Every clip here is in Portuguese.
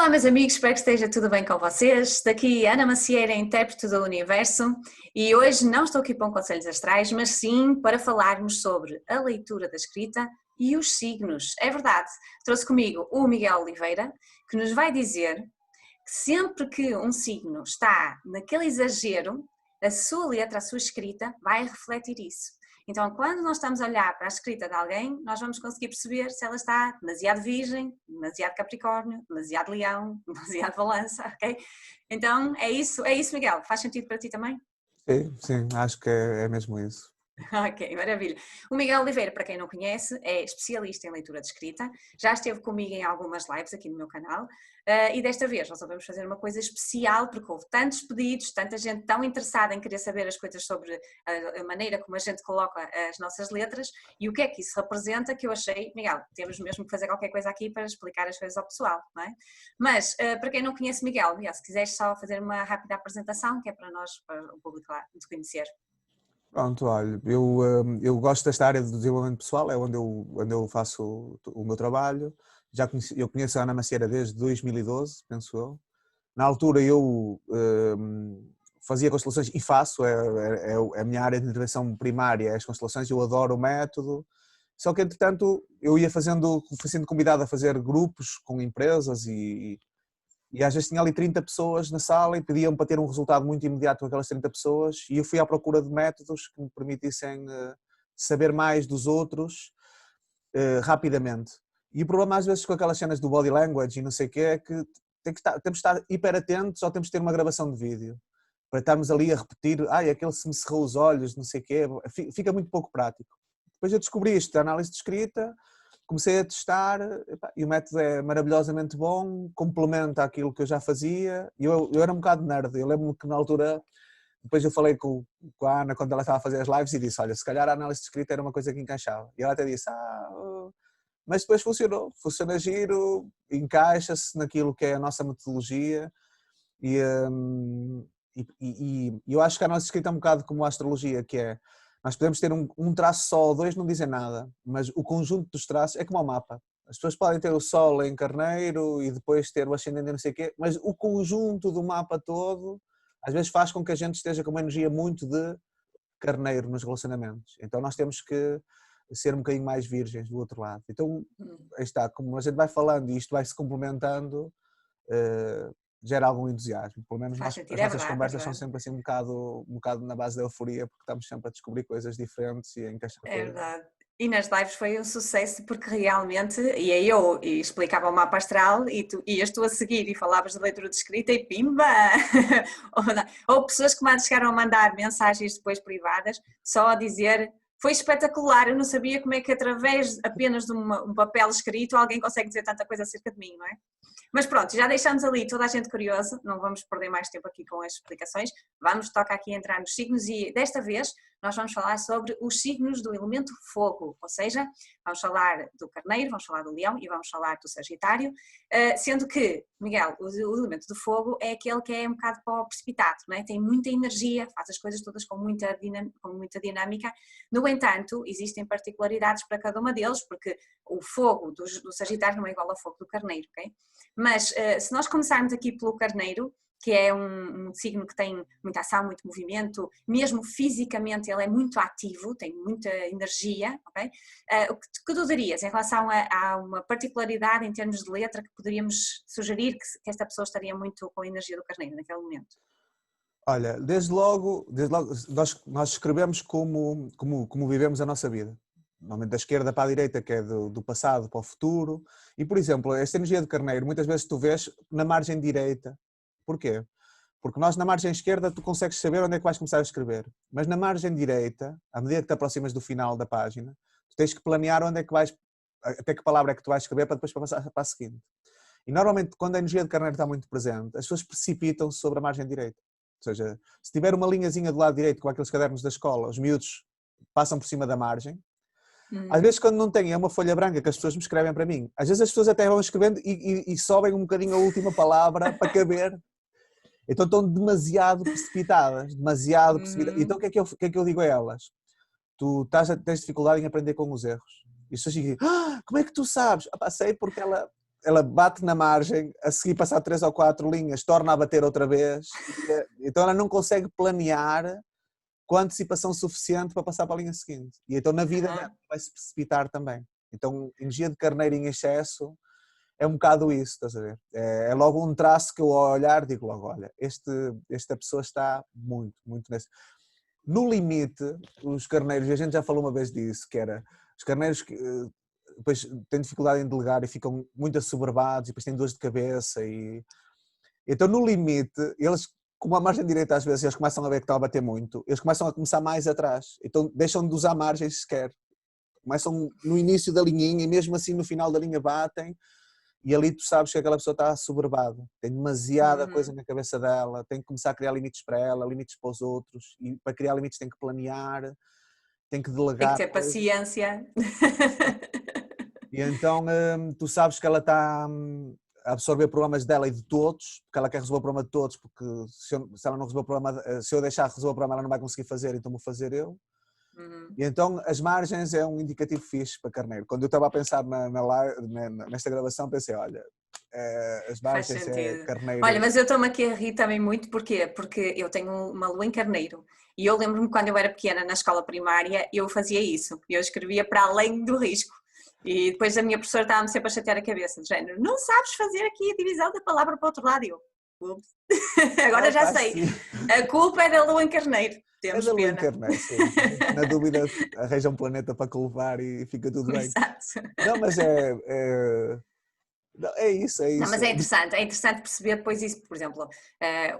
Olá, meus amigos, espero que esteja tudo bem com vocês. Daqui Ana Macieira, intérprete do Universo, e hoje não estou aqui para um conselhos astrais, mas sim para falarmos sobre a leitura da escrita e os signos. É verdade, trouxe comigo o Miguel Oliveira, que nos vai dizer que sempre que um signo está naquele exagero, a sua letra, a sua escrita, vai refletir isso. Então, quando nós estamos a olhar para a escrita de alguém, nós vamos conseguir perceber se ela está demasiado virgem, demasiado capricórnio, demasiado leão, demasiado balança, ok? Então, é isso, Miguel. Faz sentido para ti também? Sim, sim, acho que é mesmo isso. Ok, maravilha. O Miguel Oliveira, para quem não conhece, é especialista em leitura de escrita, já esteve comigo em algumas lives aqui no meu canal e desta vez resolvemos fazer uma coisa especial porque houve tantos pedidos, tanta gente tão interessada em querer saber as coisas sobre a maneira como a gente coloca as nossas letras e o que é que isso representa, que eu achei, Miguel, temos mesmo que fazer qualquer coisa aqui para explicar as coisas ao pessoal, não é? Mas, para quem não conhece Miguel, se quiseres só fazer uma rápida apresentação, que é para nós, para o público lá, te conhecer. Pronto, olha, eu gosto desta área do desenvolvimento pessoal, é onde eu faço o meu trabalho. Eu conheço a Ana Macieira desde 2012, penso eu. Na altura eu fazia constelações e faço, é a minha área de intervenção primária, é as constelações, eu adoro o método. Só que, entretanto, eu ia fui sendo convidado a fazer grupos com empresas e às vezes tinha ali 30 pessoas na sala e pediam para ter um resultado muito imediato com aquelas 30 pessoas e eu fui à procura de métodos que me permitissem saber mais dos outros rapidamente. E o problema às vezes com aquelas cenas do body language e não sei o que é que temos que estar hiper atentos ou temos que ter uma gravação de vídeo para estarmos ali a repetir, aquele se me cerrou os olhos, não sei o quê, fica muito pouco prático. Depois eu descobri isto, a análise de escrita, comecei a testar e o método é maravilhosamente bom, complementa aquilo que eu já fazia. Eu era um bocado nerd, eu lembro-me que na altura, depois eu falei com a Ana quando ela estava a fazer as lives e disse, olha, se calhar a análise de escrita era uma coisa que encaixava. E ela até disse, mas depois funciona giro, encaixa-se naquilo que é a nossa metodologia e eu acho que a análise de escrita é um bocado como a astrologia, que é, nós podemos ter um traço só ou dois, não dizem nada, mas o conjunto dos traços é como o mapa. As pessoas podem ter o Sol em Carneiro e depois ter o ascendente em não sei o quê, mas o conjunto do mapa todo às vezes faz com que a gente esteja com uma energia muito de Carneiro nos relacionamentos. Então nós temos que ser um bocadinho mais virgens do outro lado. Então, aí está, como a gente vai falando e isto vai se complementando, gera algum entusiasmo. Pelo menos Faz sentido, as é nossas verdade, é conversas são verdade. sempre assim um bocado na base da euforia, porque estamos sempre a descobrir coisas diferentes e a encaixar É coisas. verdade. E nas lives foi um sucesso porque realmente, e aí eu explicava o mapa astral e tu ias tu a seguir e falavas de leitura de escrita e pimba! Ou pessoas que chegaram a mandar mensagens depois privadas só a dizer foi espetacular, eu não sabia como é que através apenas de um papel escrito alguém consegue dizer tanta coisa acerca de mim, não é? Mas pronto, já deixamos ali toda a gente curiosa, não vamos perder mais tempo aqui com as explicações, toca aqui entrar nos signos e desta vez nós vamos falar sobre os signos do elemento fogo, ou seja, vamos falar do carneiro, vamos falar do leão e vamos falar do sagitário, sendo que, Miguel, o elemento do fogo é aquele que é um bocado para o precipitado, não é? Tem muita energia, faz as coisas todas com muita dinâmica, no entanto, existem particularidades para cada uma deles, porque o fogo do sagitário não é igual ao fogo do carneiro, ok? Mas se nós começarmos aqui pelo carneiro, que é um signo que tem muita ação, muito movimento, mesmo fisicamente ele é muito ativo, tem muita energia, ok? O que tu dirias em relação a uma particularidade em termos de letra que poderíamos sugerir que esta pessoa estaria muito com a energia do carneiro naquele momento? Olha, desde logo nós escrevemos como vivemos a nossa vida. Normalmente da esquerda para a direita, que é do passado para o futuro. E, por exemplo, esta energia de carneiro, muitas vezes tu vês na margem direita. Porquê? Porque nós na margem esquerda tu consegues saber onde é que vais começar a escrever. Mas na margem direita, à medida que te aproximas do final da página, tu tens que planear onde é que vais, até que palavra é que tu vais escrever para depois passar para a seguinte. E normalmente quando a energia de carneiro está muito presente, as pessoas precipitam-se sobre a margem direita. Ou seja, se tiver uma linhazinha do lado direito, com aqueles cadernos da escola, os miúdos passam por cima da margem. Às vezes quando não têm, é uma folha branca que as pessoas me escrevem para mim. Às vezes as pessoas até vão escrevendo e sobem um bocadinho a última palavra para caber. Então estão demasiado precipitadas, demasiado precipitadas. Então o que é que eu digo a elas? Tu tens dificuldade em aprender com os erros. E as pessoas dizem, como é que tu sabes? Sei porque ela ela bate na margem, a seguir passar 3 ou 4 linhas, torna a bater outra vez, então ela não consegue planear com a antecipação suficiente para passar para a linha seguinte. E então na vida dela vai se precipitar também. Então energia de carneiro em excesso é um bocado isso, estás a ver? É logo um traço que eu ao olhar digo logo, olha, esta pessoa está muito, muito nesse... No limite, os carneiros, e a gente já falou uma vez disso, que era, os carneiros que depois têm dificuldade em delegar e ficam muito assoberbados e depois têm dores de cabeça e... Então no limite, eles, como a margem direita às vezes eles começam a ver que está a bater muito, eles começam a começar mais atrás, então deixam de usar margens sequer. Começam no início da linhinha e mesmo assim no final da linha batem. E ali tu sabes que aquela pessoa está assoberbada, tem demasiada coisa na cabeça dela, tem que começar a criar limites para ela, limites para os outros, e para criar limites tem que planear, tem que Tem que delegar ter coisas. paciência. E então tu sabes que ela está a absorver problemas dela e de todos, porque ela quer resolver o problema de todos, porque se ela não resolver o problema, se eu deixar resolver o problema ela não vai conseguir fazer, então vou fazer eu. E então as margens é um indicativo fixe para carneiro. Quando eu estava a pensar nesta gravação pensei, olha, as Faz margens é sentido. Olha, carneiro. mas eu estou-me aqui a rir também muito, porquê? Porque eu tenho uma lua em carneiro e eu lembro-me quando eu era pequena na escola primária eu fazia isso, eu escrevia para além do risco e depois a minha professora estava-me sempre a chatear a cabeça, do género, não sabes fazer aqui a divisão da palavra para o outro lado, e eu, ups. Agora já Opa, sei, sim. a culpa é da lua em carneiro, É temos da lua pena. carneiro, sim. Na dúvida arranja um planeta para levar e fica tudo bem. Exato. Não, mas não, é isso, é Não, isso. mas é interessante perceber depois isso, por exemplo,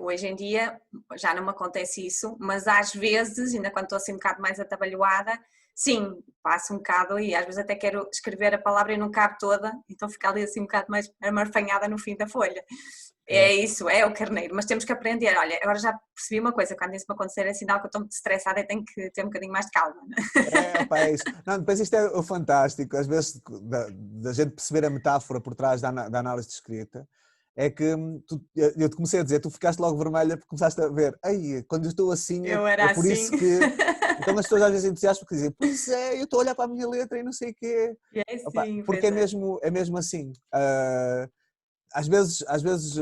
hoje em dia já não me acontece isso, mas às vezes, ainda quando estou assim um bocado mais atabalhoada, sim, passo um bocado e às vezes até quero escrever a palavra e não cabe toda, então fica ali assim um bocado mais amarfanhada no fim da folha. É. É isso, é o carneiro, mas temos que aprender, olha, agora já percebi uma coisa, quando isso me acontecer é sinal que eu estou muito estressada e tenho que ter um bocadinho mais de calma. Pá, é isso. Não, depois isto é o fantástico, às vezes, da gente perceber a metáfora por trás da análise de escrita, é que eu te comecei a dizer, tu ficaste logo vermelha porque começaste a ver, ai, quando eu estou assim, Eu é era por isso assim. que... Então as pessoas às vezes entusiastas porque dizem, pois é, eu estou a olhar para a minha letra e não sei o quê. E é Opa, assim, porque pois é. é mesmo assim. Às vezes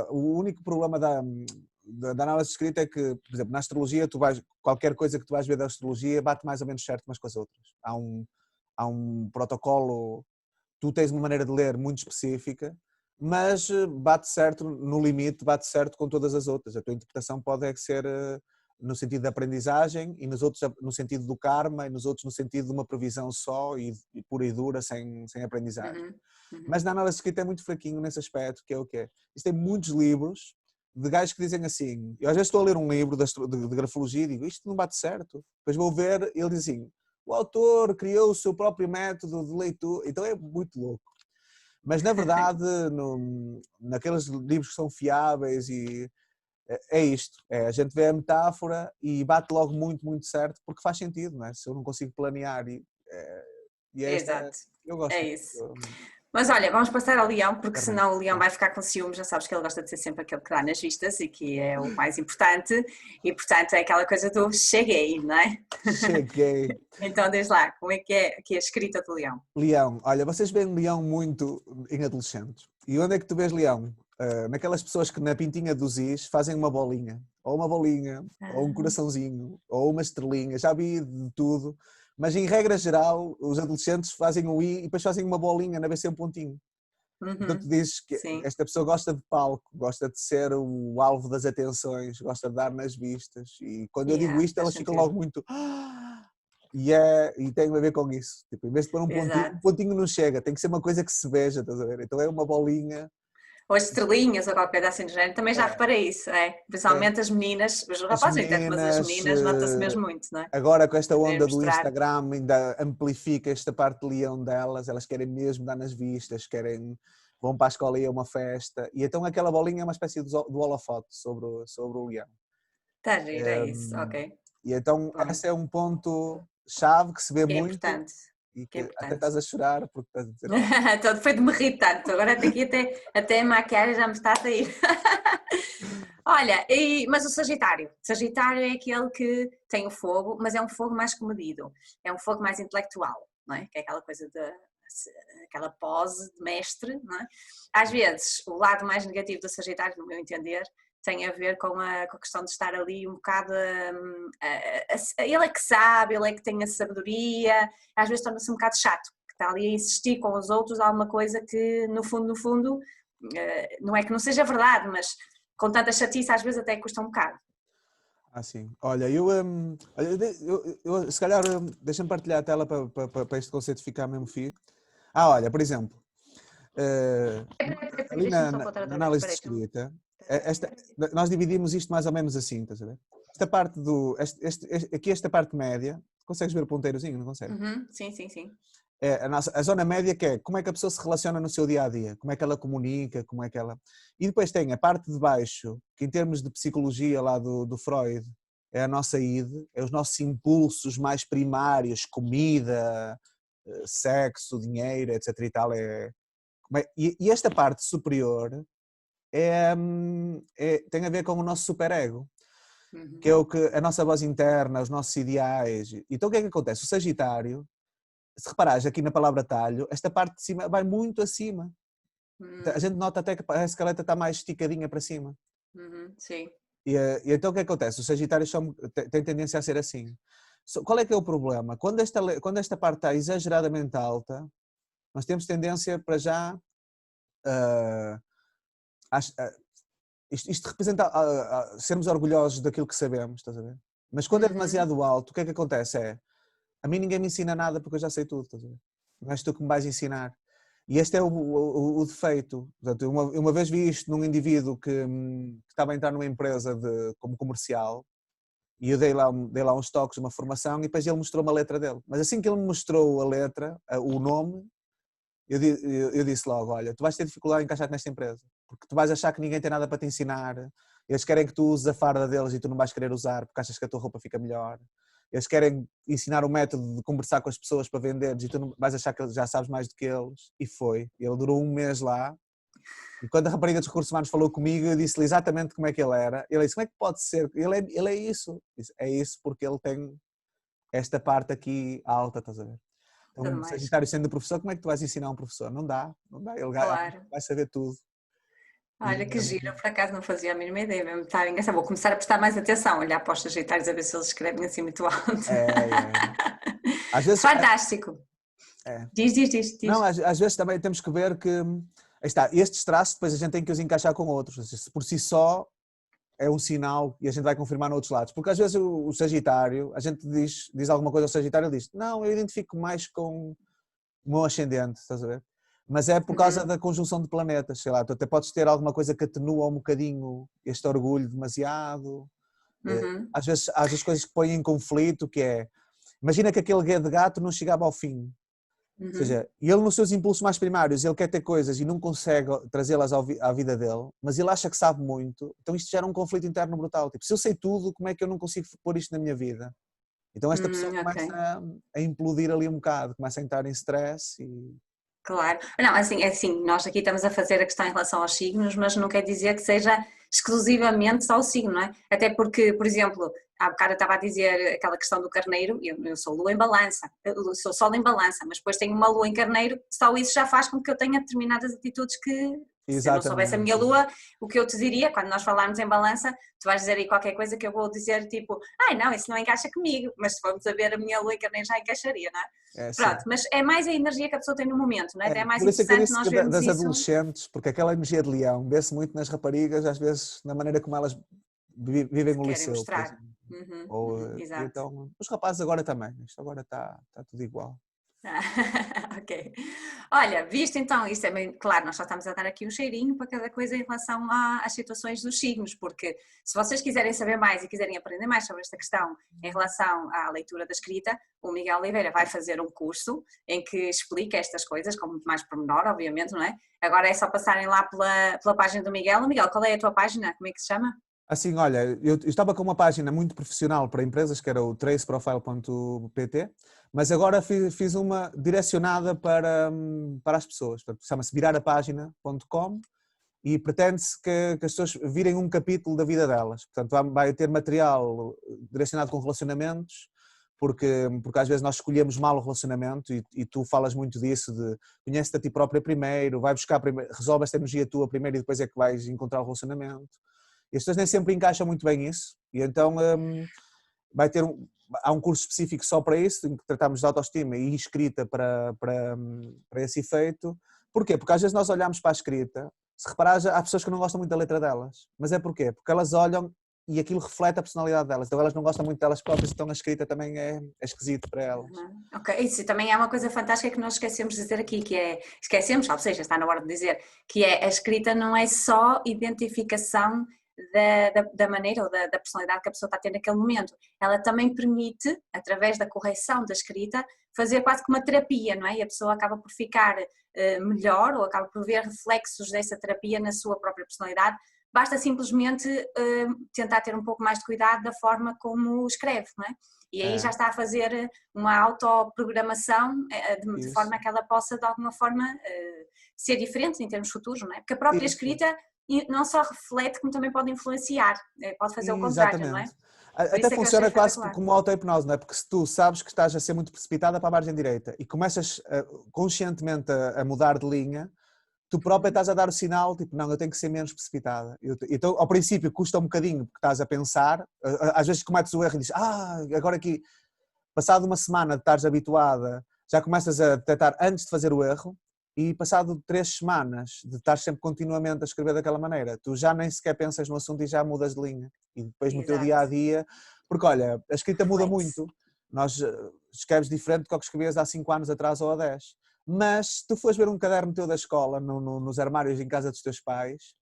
o único problema da análise de escrita é que, por exemplo, na astrologia, qualquer coisa que tu vais ver da astrologia bate mais ou menos certo umas com as outras. Há um protocolo, tu tens uma maneira de ler muito específica, mas bate certo no limite, bate certo com todas as outras. A tua interpretação pode ser no sentido da aprendizagem e nos outros no sentido do karma e nos outros no sentido de uma previsão só e pura e dura, sem aprendizagem. Mas na análise escrita é muito fraquinho nesse aspecto, que é o quê? Existem muitos livros de gajos que dizem assim, eu às vezes estou a ler um livro de grafologia e digo, isto não bate certo. Depois vou ver, ele diz assim, o autor criou o seu próprio método de leitura, então é muito louco. Mas na verdade, naqueles livros que são fiáveis é isto, a gente vê a metáfora e bate logo muito, muito certo, porque faz sentido, não é? Se eu não consigo planear e Exato, eu é gosto. isso. Mas olha, vamos passar ao Leão, porque Carneiro, senão o Leão sim. vai ficar com ciúmes, já sabes que ele gosta de ser sempre aquele que dá nas vistas e que é o mais importante, e portanto é aquela coisa do cheguei, não é? Cheguei. Então diz lá, como é que é a escrita do Leão? Leão, olha, vocês veem leão muito em adolescentes. E onde é que tu vês leão? Naquelas pessoas que na pintinha dos is fazem uma bolinha, ou um Ah, coraçãozinho, ou uma estrelinha, já vi de tudo. Mas em regra geral, os adolescentes fazem o i e depois fazem uma bolinha na vez sem um pontinho. Então tu dizes que sim, esta pessoa gosta de palco, gosta de ser o alvo das atenções, gosta de dar nas vistas. E quando eu digo yeah, isto, faz elas ficam sentido. logo muito. E tem a ver com isso. Tipo, em vez de pôr um Exato. pontinho não chega, tem que ser uma coisa que se veja, estás a ver? Então é uma bolinha. Ou as estrelinhas ou qualquer coisa assim do género, também já É, reparei isso, é? é. Principalmente as meninas, os As rapazes nem tanto, mas as meninas, meninas nota-se mesmo muito, não é? agora com esta Querer onda do mostrar. Instagram ainda amplifica esta parte de leão delas, elas querem mesmo dar nas vistas, vão para a escola e a uma festa, e então aquela bolinha é uma espécie do holofote sobre o leão. Está a giro, é isso, ok. E então Pronto. esse é um ponto chave que se vê Que é muito importante. e Que é que até importante. estás a chorar porque estás a dizer, Todo foi de me rir tanto, agora até aqui até a maquiagem já me está a sair. Olha, mas o Sagitário? Sagitário é aquele que tem o fogo, mas é um fogo mais comedido, é um fogo mais intelectual, não é? Que é aquela coisa de aquela pose de mestre, não é? Às vezes, o lado mais negativo do Sagitário, no meu entender, tem a ver com a questão de estar ali um bocado. Ele é que sabe, ele é que tem a sabedoria, às vezes torna-se um bocado chato, que está ali a insistir com os outros alguma coisa que, no fundo, não é que não seja verdade, mas com tanta chatice às vezes até custa um bocado. Sim. Olha, se calhar, deixa-me partilhar a tela para este conceito ficar mesmo fixe. Olha, por exemplo, ali na análise de escrita, nós dividimos isto mais ou menos assim, estás a ver? Esta parte aqui esta parte média, consegues ver o ponteirozinho, não consegues? Sim. A zona média, que é como é que a pessoa se relaciona no seu dia-a-dia, como é que ela comunica, como é que ela... E depois tem a parte de baixo, que em termos de psicologia lá do Freud, é a nossa id, é os nossos impulsos mais primários, comida, sexo, dinheiro, etc e tal. E esta parte superior tem a ver com o nosso superego, que é a nossa voz interna, os nossos ideais. Então o que é que acontece? O Sagitário, se reparares aqui na palavra talho, esta parte de cima vai muito acima. A gente nota até que a escaleta está mais esticadinha para cima. Sim. E então o que acontece? Os Sagitários têm tendência a ser assim. Qual é que é o problema? Quando esta parte está exageradamente alta, nós temos tendência para já... isto representa sermos orgulhosos daquilo que sabemos, estás a ver? Mas quando é demasiado alto, o que é que acontece? A mim ninguém me ensina nada porque eu já sei tudo, estás a ver? Não és tu que me vais ensinar. E este é o defeito. Portanto, uma vez vi isto num indivíduo que estava a entrar numa empresa como comercial, e eu dei lá uns toques, uma formação, e depois ele mostrou uma letra dele. Mas assim que ele me mostrou a letra, o nome, eu disse logo, olha, tu vais ter dificuldade em encaixar-te nesta empresa, porque tu vais achar que ninguém tem nada para te ensinar, eles querem que tu uses a farda deles e tu não vais querer usar porque achas que a tua roupa fica melhor. Eles querem ensinar o método de conversar com as pessoas para venderes e tu não vais achar que já sabes mais do que eles. E foi. Ele durou um mês lá. E quando a rapariga dos recursos humanos falou comigo, eu disse-lhe exatamente como é que ele era. Ele disse, como é que pode ser? Ele é isso. Disse, é isso porque ele tem esta parte aqui alta, estás a ver? Então, o Sagitário sendo professor, como é que tu vais ensinar um professor? Não dá. Ele vai saber tudo. Olha, que giro, por acaso não fazia a mínima ideia, mesmo estava engraçado. Vou começar a prestar mais atenção, olhar para os Sagitários a ver se eles escrevem assim muito alto. Às vezes, fantástico. Diz. Não, às vezes também temos que ver que estes traços depois a gente tem que os encaixar com outros. Se por si só é um sinal e a gente vai confirmar noutros lados. Porque às vezes o Sagitário, a gente diz alguma coisa ao Sagitário e diz, não, eu identifico mais com o meu ascendente, estás a ver? Mas é por causa da conjunção de planetas, sei lá, tu até podes ter alguma coisa que atenua um bocadinho este orgulho demasiado. Às vezes há as coisas que põem em conflito, que é, imagina que aquele guia de gato não chegava ao fim. Ou seja, ele nos seus impulsos mais primários, ele quer ter coisas e não consegue trazê-las à vida dele, mas ele acha que sabe muito, então isto gera um conflito interno brutal. Tipo, se eu sei tudo, como é que eu não consigo pôr isto na minha vida? Então esta pessoa começa a implodir ali um bocado, começa a entrar em stress e... Claro. Não, assim, nós aqui estamos a fazer a questão em relação aos signos, mas não quer dizer que seja exclusivamente só o signo, não é? Até porque, por exemplo, há bocado eu estava a dizer aquela questão do carneiro, eu sou lua em balança, eu sou sol em balança, mas depois tenho uma lua em carneiro, só isso já faz com que eu tenha determinadas atitudes que, se eu não soubesse a minha lua, o que eu te diria, quando nós falarmos em balança, tu vais dizer aí qualquer coisa que eu vou dizer tipo, não, isso não encaixa comigo, mas se formos a ver a minha lua em carneiro já encaixaria, não é? Pronto, mas é mais a energia que a pessoa tem no momento, não é? É mais por isso é que eu interessante disse nós vermos das isso. adolescentes, porque aquela energia de leão vê-se muito nas raparigas, às vezes na maneira como elas vivem no liceu. Mostrar. Exato. Então, os rapazes agora também, isto agora está tudo igual. Ok. Olha, visto então, isto é bem claro, nós só estamos a dar aqui um cheirinho para cada coisa em relação às situações dos signos, porque se vocês quiserem saber mais e quiserem aprender mais sobre esta questão em relação à leitura da escrita, o Miguel Oliveira vai fazer um curso em que explica estas coisas com muito mais pormenor, obviamente, não é? Agora é só passarem lá pela página do Miguel. Miguel, qual é a tua página? Como é que se chama? Assim, olha, eu estava com uma página muito profissional para empresas, que era o traceprofile.pt, mas agora fiz uma direcionada para as pessoas. Chama-se virarapagina.com e pretende-se que as pessoas virem um capítulo da vida delas. Portanto, vai ter material direcionado com relacionamentos, porque às vezes nós escolhemos mal o relacionamento e tu falas muito disso, de conhece-te a ti própria primeiro, vai buscar primeiro, resolve esta energia tua primeiro e depois é que vais encontrar o relacionamento. E as pessoas nem sempre encaixam muito bem isso, e então há um curso específico só para isso, em que tratamos de autoestima e escrita para esse efeito. Porquê? Porque às vezes nós olhamos para a escrita, se reparares, há pessoas que não gostam muito da letra delas, mas é porquê? Porque elas olham e aquilo reflete a personalidade delas, então elas não gostam muito delas próprias, então a escrita também é esquisito para elas. Ok, isso também é uma coisa fantástica que nós esquecemos de dizer aqui, que é, esquecemos, ou seja, está na hora de dizer, que é a escrita não é só identificação da maneira ou da personalidade que a pessoa está a ter naquele momento, ela também permite, através da correção da escrita, fazer quase que uma terapia, não é? E a pessoa acaba por ficar melhor ou acaba por ver reflexos dessa terapia na sua própria personalidade. Basta simplesmente tentar ter um pouco mais de cuidado da forma como escreve, não é? E aí já está a fazer uma autoprogramação de forma que ela possa de alguma forma ser diferente em termos futuros, não é? Porque a própria escrita não só reflete como também pode influenciar, pode fazer o contrário, não é? Até funciona quase como auto-hipnose, não é? Porque se tu sabes que estás a ser muito precipitada para a margem direita e começas conscientemente a mudar de linha, tu própria estás a dar o sinal, tipo, não, eu tenho que ser menos precipitada. Então, ao princípio, custa um bocadinho, porque estás a pensar, às vezes cometes o erro e dizes, agora aqui, passado uma semana de estares habituada, já começas a detectar antes de fazer o erro, e passado 3 semanas de estar sempre continuamente a escrever daquela maneira, tu já nem sequer pensas no assunto e já mudas de linha. E depois no teu dia-a-dia, porque olha, a escrita muda muito, nós escreves diferente do que escrevias há 5 anos atrás ou há 10. Mas se tu fores ver um caderno teu da escola, nos armários em casa dos teus pais,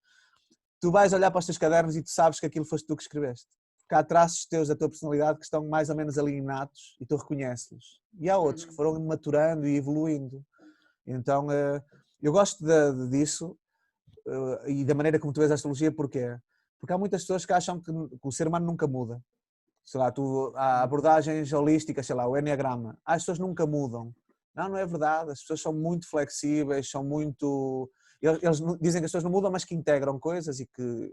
tu vais olhar para os teus cadernos e tu sabes que aquilo foste tu que escreveste. Porque há traços teus da tua personalidade que estão mais ou menos ali inatos e tu reconheces-los. E há outros que foram maturando e evoluindo. Então, eu gosto disso e da maneira como tu vês a astrologia, porquê? Porque há muitas pessoas que acham que o ser humano nunca muda. Sei lá, há abordagens holísticas, sei lá, o enneagrama. As pessoas nunca mudam. Não é verdade. As pessoas são muito flexíveis, são muito... Eles dizem que as pessoas não mudam, mas que integram coisas e que...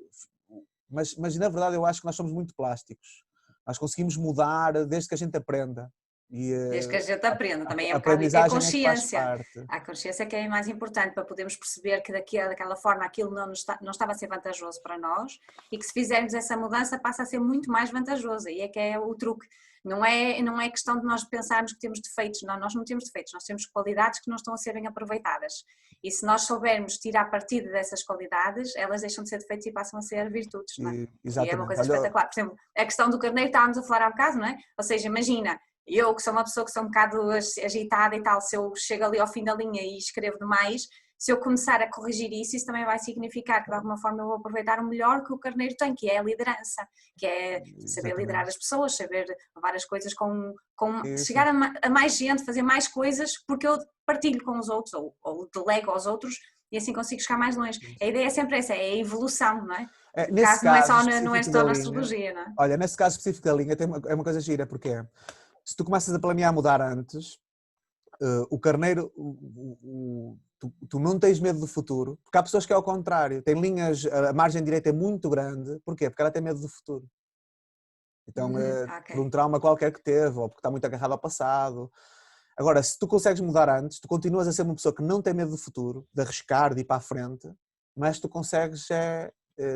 Mas na verdade eu acho que nós somos muito plásticos. Nós conseguimos mudar desde que a gente aprenda. Desde que a gente aprenda, também é a um bocado a aprendizagem é que faz consciência. parte. A consciência que é mais importante para podermos perceber que daquela forma aquilo não estava a ser vantajoso para nós e que se fizermos essa mudança passa a ser muito mais vantajoso. E é que é o truque. Não é questão de nós pensarmos que temos defeitos, não, nós não temos defeitos, nós temos qualidades que não estão a serem aproveitadas. E se nós soubermos tirar partido dessas qualidades, elas deixam de ser defeitos e passam a ser virtudes, não é? E é uma coisa espetacular. Por exemplo, a questão do carneiro estávamos a falar há bocado, não é? Ou seja, imagina, eu que sou uma pessoa que sou um bocado agitada e tal, se eu chego ali ao fim da linha e escrevo demais, se eu começar a corrigir isso também vai significar que de alguma forma eu vou aproveitar o melhor que o carneiro tem, que é a liderança, que é saber liderar as pessoas, saber levar as coisas chegar a mais gente, fazer mais coisas, porque eu partilho com os outros ou delego aos outros e assim consigo chegar mais longe. A ideia é sempre essa, é a evolução, não é? Nesse caso não é só na astrologia, não é? Olha, nesse caso específico da linha é uma coisa gira, porque se tu começas a planear mudar antes, o carneiro, tu não tens medo do futuro, porque há pessoas que é ao contrário, tem linhas, a margem direita é muito grande, porquê? Porque ela tem medo do futuro. Então, por um trauma qualquer que teve, ou porque está muito agarrado ao passado. Agora, se tu consegues mudar antes, tu continuas a ser uma pessoa que não tem medo do futuro, de arriscar, de ir para a frente, mas tu consegues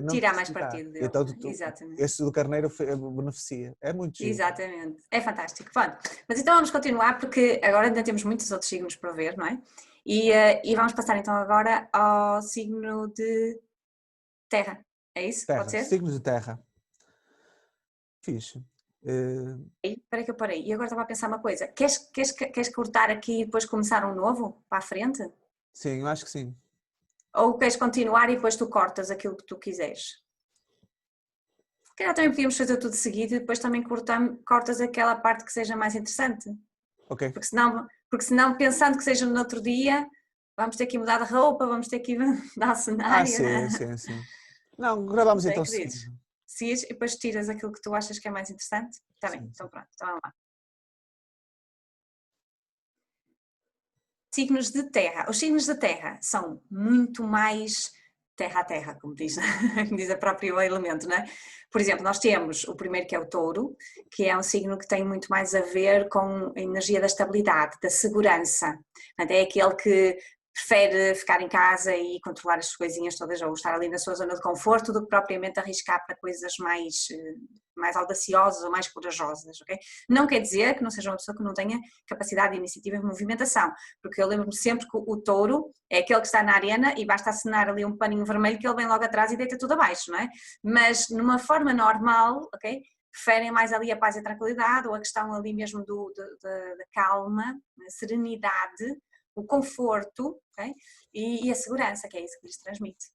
não tirar mais partido dele, então, exatamente. esse do carneiro beneficia, é muito giro. Exatamente, é fantástico. Bom, mas então vamos continuar porque agora ainda temos muitos outros signos para ver, não é? E vamos passar então agora ao signo de terra, é isso? Terra, Pode ser? signos de terra. Fixe. Espera que eu parei. E agora estava a pensar uma coisa. Queres cortar aqui e depois começar um novo para a frente? Sim, eu acho que sim. Ou queres continuar e depois tu cortas aquilo que tu quiseres? Se calhar também podíamos fazer tudo seguido e depois também cortas aquela parte que seja mais interessante. Ok. Porque senão pensando que seja no outro dia, vamos ter que mudar de roupa, vamos ter que mudar o cenário. Sim. Não, gravamos então seguido. seguido. Seguires e depois tiras aquilo que tu achas que é mais interessante? Está bem, então pronto, então vamos lá. Signos de terra. Os signos de terra são muito mais terra a terra, como diz, como diz a próprio elemento, não é? Por exemplo, nós temos o primeiro que é o touro, que é um signo que tem muito mais a ver com a energia da estabilidade, da segurança. Portanto, é aquele que prefere ficar em casa e controlar as coisinhas todas ou estar ali na sua zona de conforto do que propriamente arriscar para coisas mais audaciosas ou mais corajosas, ok? Não quer dizer que não seja uma pessoa que não tenha capacidade de iniciativa e movimentação, porque eu lembro-me sempre que o touro é aquele que está na arena e basta assinar ali um paninho vermelho que ele vem logo atrás e deita tudo abaixo, não é? Mas numa forma normal, ok? Preferem mais ali a paz e a tranquilidade ou a questão ali mesmo da calma, a serenidade, o conforto, okay? E a segurança, que é isso que lhes transmite.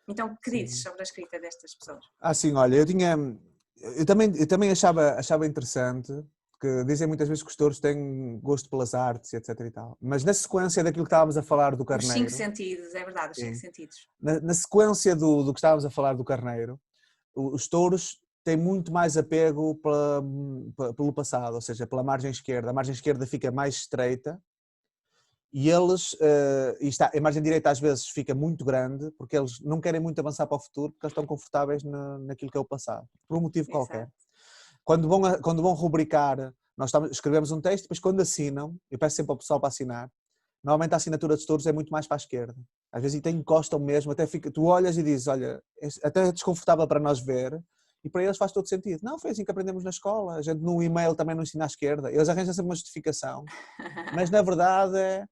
Então, o que dizes sobre a escrita destas pessoas? Sim, olha, eu também achava interessante, que dizem muitas vezes que os touros têm gosto pelas artes, etc e tal, mas na sequência daquilo que estávamos a falar do Os 5 carneiro, sentidos, é verdade, os 5 sim, sentidos. na sequência do que estávamos a falar do carneiro, os touros têm muito mais apego pelo passado, ou seja, pela margem esquerda. A margem esquerda fica mais estreita e eles, a margem direita às vezes fica muito grande porque eles não querem muito avançar para o futuro porque eles estão confortáveis naquilo que é o passado, por um motivo qualquer. Exato. Quando vão rubricar, escrevemos um texto, depois quando assinam, eu peço sempre ao pessoal para assinar, normalmente a assinatura dos touros é muito mais para a esquerda. Às vezes até encostam mesmo, tu olhas e dizes, olha, até é desconfortável para nós ver, e para eles faz todo sentido. Não, foi assim que aprendemos na escola, a gente no e-mail também não ensina à esquerda, eles arranjam sempre uma justificação, mas na verdade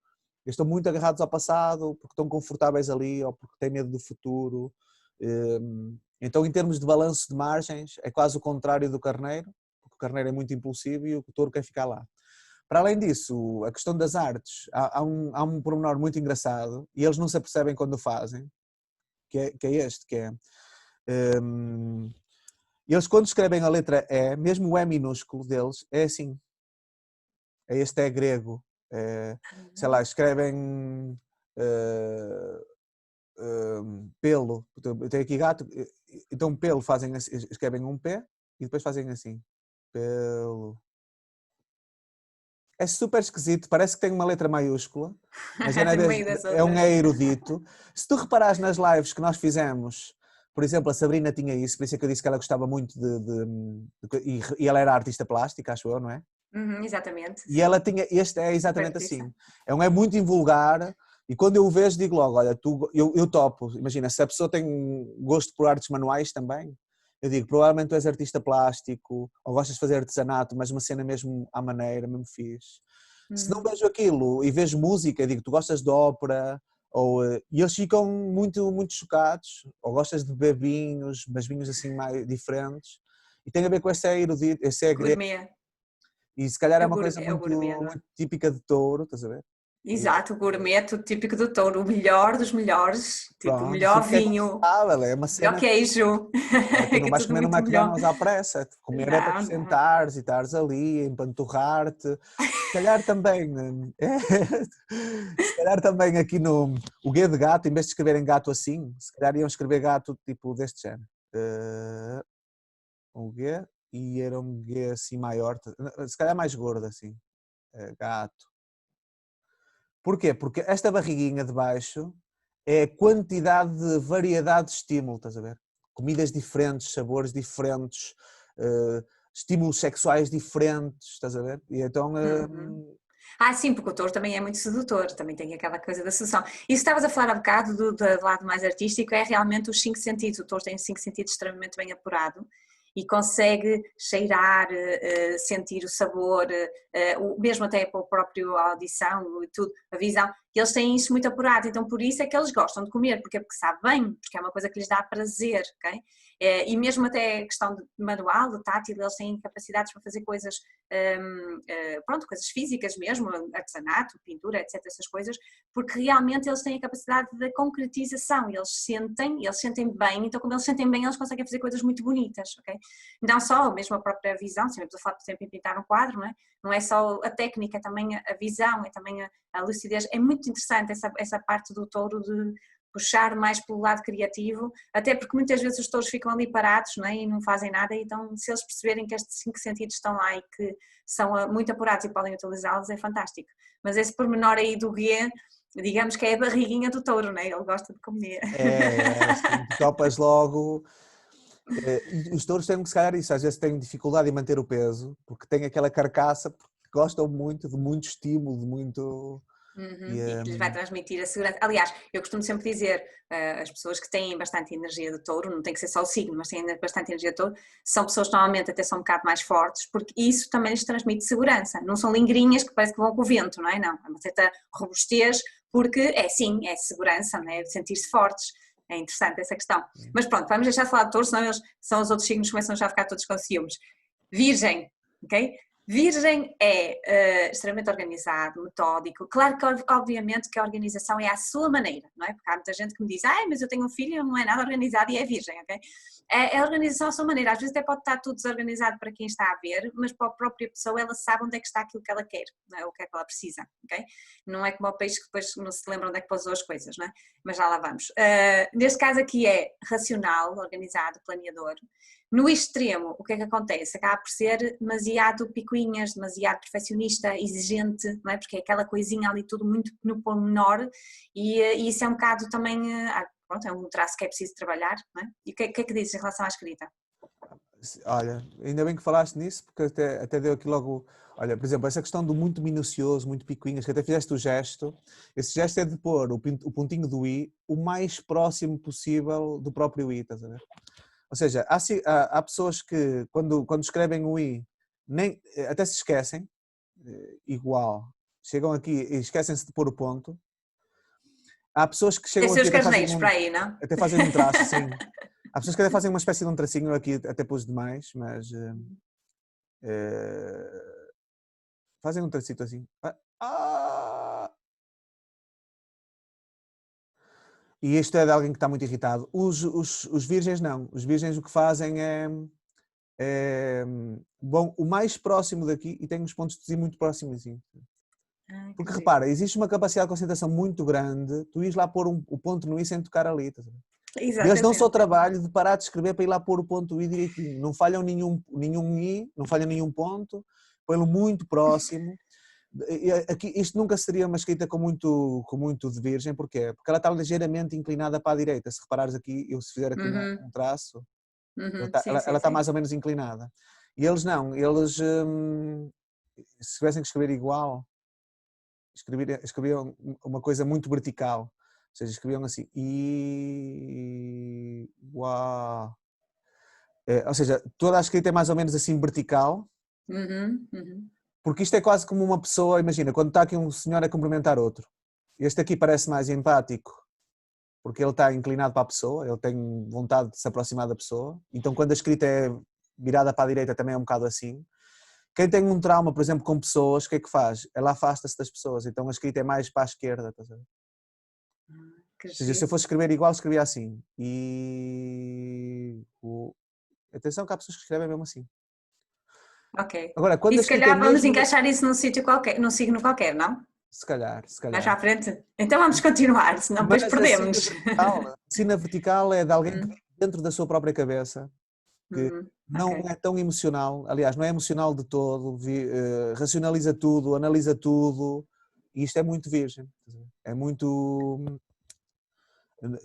eles estão muito agarrados ao passado, porque estão confortáveis ali, ou porque têm medo do futuro. Então, em termos de balanço de margens, é quase o contrário do carneiro, porque o carneiro é muito impulsivo e o touro quer ficar lá. Para além disso, a questão das artes, há um pormenor muito engraçado, e eles não se apercebem quando o fazem, que é este, que é... eles quando escrevem a letra E, mesmo o E minúsculo deles, é assim. Este é grego. Sei lá, escrevem pelo. Eu tenho aqui gato, então pelo escrevem um P e depois fazem assim. Pelo. É super esquisito, parece que tem uma letra maiúscula, mas é, No meio das é um outras. E erudito. Se tu reparares nas lives que nós fizemos, por exemplo, a Sabrina tinha isso, por isso é que eu disse que ela gostava muito e ela era artista plástica, acho eu, não é? Exatamente, E sim. ela tinha, este é Super exatamente artista. assim. É um E muito invulgar e quando eu o vejo digo logo, olha, eu topo. Imagina, se a pessoa tem gosto por artes manuais também, eu digo, provavelmente tu és artista plástico ou gostas de fazer artesanato, mas uma cena mesmo à maneira, mesmo fixe. Se não vejo aquilo e vejo música, digo, tu gostas de ópera, e eles ficam muito, muito chocados, ou gostas de beber vinhos, mas vinhos assim mais diferentes, e tem a ver com esse é erudito, esse é grego, Gourmet. e se calhar é uma coisa É o muito, gourmet, não é? muito típica de touro, estás a ver? Exato, o gourmet, tudo típico do touro, o melhor dos melhores, tipo, o Pronto, melhor sim, porque é vinho, confortável, é uma o melhor cena. queijo, Tu não é vais tudo comer no muito melhor. McDonald's à pressa, comer é para te Não, não. sentares e estares ali, empanturrar-te. Se calhar também, se calhar também aqui no o guia de gato, em vez de escreverem gato assim, se calhar iam escrever gato tipo deste género. Um guia e era um guia assim maior, se calhar mais gordo assim, gato. Porquê? Porque esta barriguinha de baixo é a quantidade de variedade de estímulo, estás a ver? Comidas diferentes, sabores diferentes, estímulos sexuais diferentes, estás a ver? E então... Uhum. Sim, porque o touro também é muito sedutor, também tem aquela coisa da sedução. E se estavas a falar há bocado do lado mais artístico, é realmente os 5 sentidos. O touro tem 5 sentidos extremamente bem apurado e consegue cheirar, sentir o sabor, mesmo até para a própria audição e tudo, a visão. E eles têm isso muito apurado, então por isso é que eles gostam de comer, porque sabe bem, porque é uma coisa que lhes dá prazer, ok? E mesmo até a questão de manual, do tátil, eles têm capacidades para fazer coisas, pronto, coisas físicas mesmo, artesanato, pintura, etc, essas coisas, porque realmente eles têm a capacidade de concretização, eles sentem bem, então quando eles sentem bem eles conseguem fazer coisas muito bonitas, ok? Não só, mesmo a própria visão, se a falar, por exemplo, em pintar um quadro, não é? Não é só a técnica, é também a visão, é também a lucidez, é muito interessante essa parte do touro de puxar mais pelo lado criativo, até porque muitas vezes os touros ficam ali parados, não é? E não fazem nada, então se eles perceberem que estes 5 sentidos estão lá e que são muito apurados e podem utilizá-los, é fantástico. Mas esse pormenor aí do guia Digamos que é a barriguinha do touro, né? Ele gosta de comer. Assim, tu topas logo. E os touros têm que se calhar isso, às vezes têm dificuldade em manter o peso, porque têm aquela carcaça, porque gostam muito de muito estímulo, de muito... E que lhes vai transmitir a segurança. Aliás, eu costumo sempre dizer, as pessoas que têm bastante energia de touro, não tem que ser só o signo, mas têm bastante energia de touro, são pessoas que normalmente até são um bocado mais fortes, porque isso também lhes transmite segurança. Não são lingrinhas que parece que vão com o vento, não é? Não, é uma certa robustez, porque é sim, é segurança, não é? De sentir-se fortes. É interessante essa questão. Mas pronto, vamos deixar de falar de touro, senão eles são os outros signos que começam já a ficar todos com ciúmes. Virgem, ok? Virgem é extremamente organizado, metódico. Claro que obviamente que a organização é à sua maneira, não é? Porque há muita gente que me diz, mas eu tenho um filho e não é nada organizado e é virgem, ok? É a organização à sua maneira. Às vezes até pode estar tudo desorganizado para quem está a ver, mas para a própria pessoa ela sabe onde é que está aquilo que ela quer, não é? O que é que ela precisa, ok? Não é como o peixe que depois não se lembra onde é que pousou as coisas, não é? Mas já lá vamos. Neste caso aqui é racional, organizado, planeador. No extremo, o que é que acontece? Acaba por ser demasiado picuinhas, demasiado perfeccionista, exigente, não é? Porque é aquela coisinha ali tudo muito no pormenor e isso é um bocado também, pronto, é um traço que é preciso trabalhar, não é? E o que é que dizes em relação à escrita? Olha, ainda bem que falaste nisso, porque até deu aqui logo... Olha, por exemplo, essa questão do muito minucioso, muito picuinhas, que até fizeste o gesto, esse gesto é de pôr o pontinho do i o mais próximo possível do próprio i, estás a ver? Ou seja, há pessoas que quando escrevem o i até se esquecem, igual, chegam aqui e esquecem-se de pôr o ponto. Há pessoas que Tem chegam aqui seus e carneiros para aí, não? até fazem um traço, sim. Há pessoas que até fazem uma espécie de um tracinho aqui, até pus demais, mas fazem um tracito assim. E isto é de alguém que está muito irritado. Os virgens não. Os virgens o que fazem bom, o mais próximo daqui, e tem os pontos de si muito próximos. Assim. Porque repara, existe uma capacidade de concentração muito grande, tu ires lá pôr o ponto no i sem tocar ali. Tá? Eles dão-se ao trabalho de parar de escrever para ir lá pôr o ponto i direitinho. Não falham nenhum i, não falham nenhum ponto, põe-lo muito próximo. Aqui, isto nunca seria uma escrita com muito de virgem, porquê? Porque ela está ligeiramente inclinada para a direita. Se reparares aqui, eu se fizer aqui um traço, ela está mais ou menos inclinada. E eles não, eles se tivessem que escrever igual, escreviam uma coisa muito vertical. Ou seja, escreviam assim, uau. Ou seja, toda a escrita é mais ou menos assim vertical, porque isto é quase como uma pessoa, imagina, quando está aqui um senhor a cumprimentar outro, este aqui parece mais empático, porque ele está inclinado para a pessoa, ele tem vontade de se aproximar da pessoa, então quando a escrita é virada para a direita também é um bocado assim. Quem tem um trauma, por exemplo, com pessoas, o que é que faz? Ela afasta-se das pessoas, então a escrita é mais para a esquerda. Tá certo? Ou seja, se eu fosse escrever igual, escrevia assim. Atenção que há pessoas que escrevem mesmo assim. Ok. Agora, quando E a se escrita é calhar vamos mesmo... encaixar isso num sítio qualquer, num signo qualquer, não? Se calhar. Mais à frente? Então vamos continuar, senão depois Mas perdemos. a sina vertical é de alguém que vive dentro da sua própria cabeça, que não Okay. é tão emocional, aliás, não é emocional de todo, racionaliza tudo, analisa tudo, e isto é muito virgem. É muito...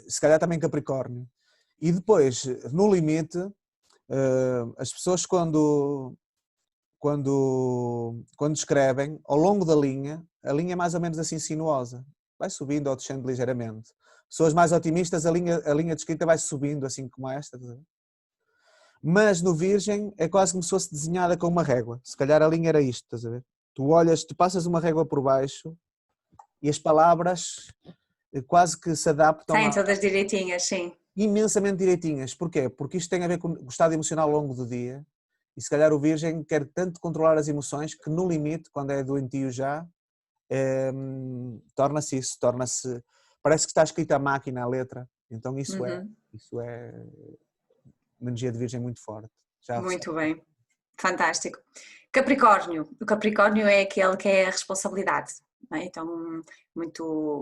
Se calhar também Capricórnio. E depois, no limite, as pessoas quando escrevem, ao longo da linha, a linha é mais ou menos assim sinuosa, vai subindo ou descendo ligeiramente. Pessoas mais otimistas, a linha de escrita vai subindo, assim como esta. Mas no Virgem é quase como se fosse desenhada com uma régua. Se calhar a linha era isto, estás a ver? Tu passas uma régua por baixo e as palavras quase que se adaptam Saem todas direitinhas, sim. imensamente direitinhas. Porquê? Porque isto tem a ver com o estado emocional ao longo do dia. E se calhar o Virgem quer tanto controlar as emoções que no limite, quando é doentio já, torna-se isso, parece que está escrita à máquina, a letra. Então isso é uma energia de Virgem muito forte. Muito bem, fantástico. Capricórnio, o Capricórnio é aquele que é a responsabilidade, não é? Então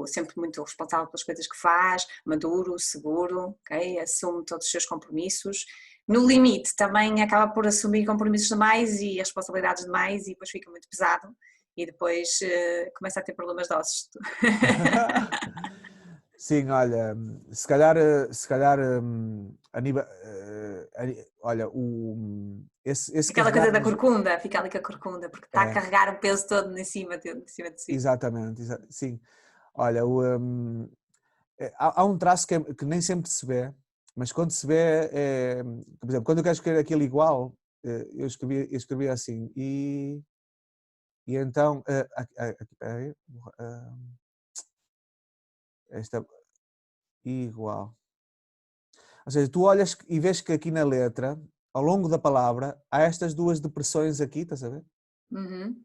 sempre muito responsável pelas coisas que faz, maduro, seguro, okay? Assume todos os seus compromissos. No limite também acaba por assumir compromissos demais e responsabilidades demais e depois fica muito pesado. e depois começa a ter problemas de ossos. Sim, olha, se calhar a nível, olha, esse Aquela coisa carregar da corcunda, fica ali com a corcunda, porque está a é, carregar o peso todo em cima de si. exatamente, sim, olha, há um traço que nem sempre se vê, mas quando se vê, por exemplo, quando eu quero escrever aquilo igual, eu escrevi assim, e então, aqui, peraí, esta, igual. Ou seja, tu olhas e vês que aqui na letra, ao longo da palavra, há estas duas depressões aqui, estás a ver? Uhum.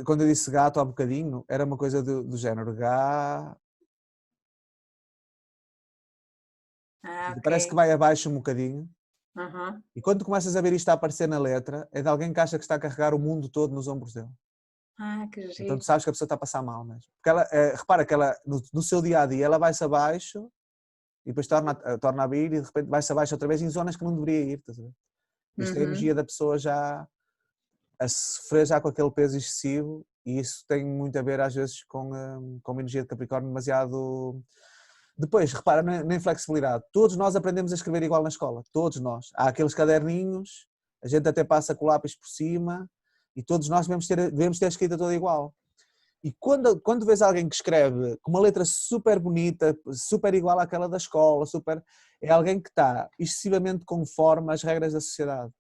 Quando eu disse gato há bocadinho, era uma coisa do género gá, Ah, ok. parece que vai abaixo um bocadinho, Uhum. e quando tu começas a ver isto a aparecer na letra, é de alguém que acha que está a carregar o mundo todo nos ombros dele. Ah, que Então tu giro. sabes que a pessoa está a passar mal mesmo. Porque ela, repara que ela, no seu dia a dia, ela vai-se abaixo e depois torna a vir e de repente vai-se abaixo outra vez em zonas que não deveria ir. Estás a ver? Isto é a Uhum. energia da pessoa já a sofrer já com aquele peso excessivo, e isso tem muito a ver às vezes com uma energia de Capricórnio demasiado. Depois, repara na inflexibilidade. Todos nós aprendemos a escrever igual na escola, todos nós. Há aqueles caderninhos, a gente até passa com o lápis por cima, e todos nós devemos ter a escrita toda igual. E quando vês alguém que escreve com uma letra super bonita, super igual àquela da escola, é alguém que está excessivamente conforme às regras da sociedade.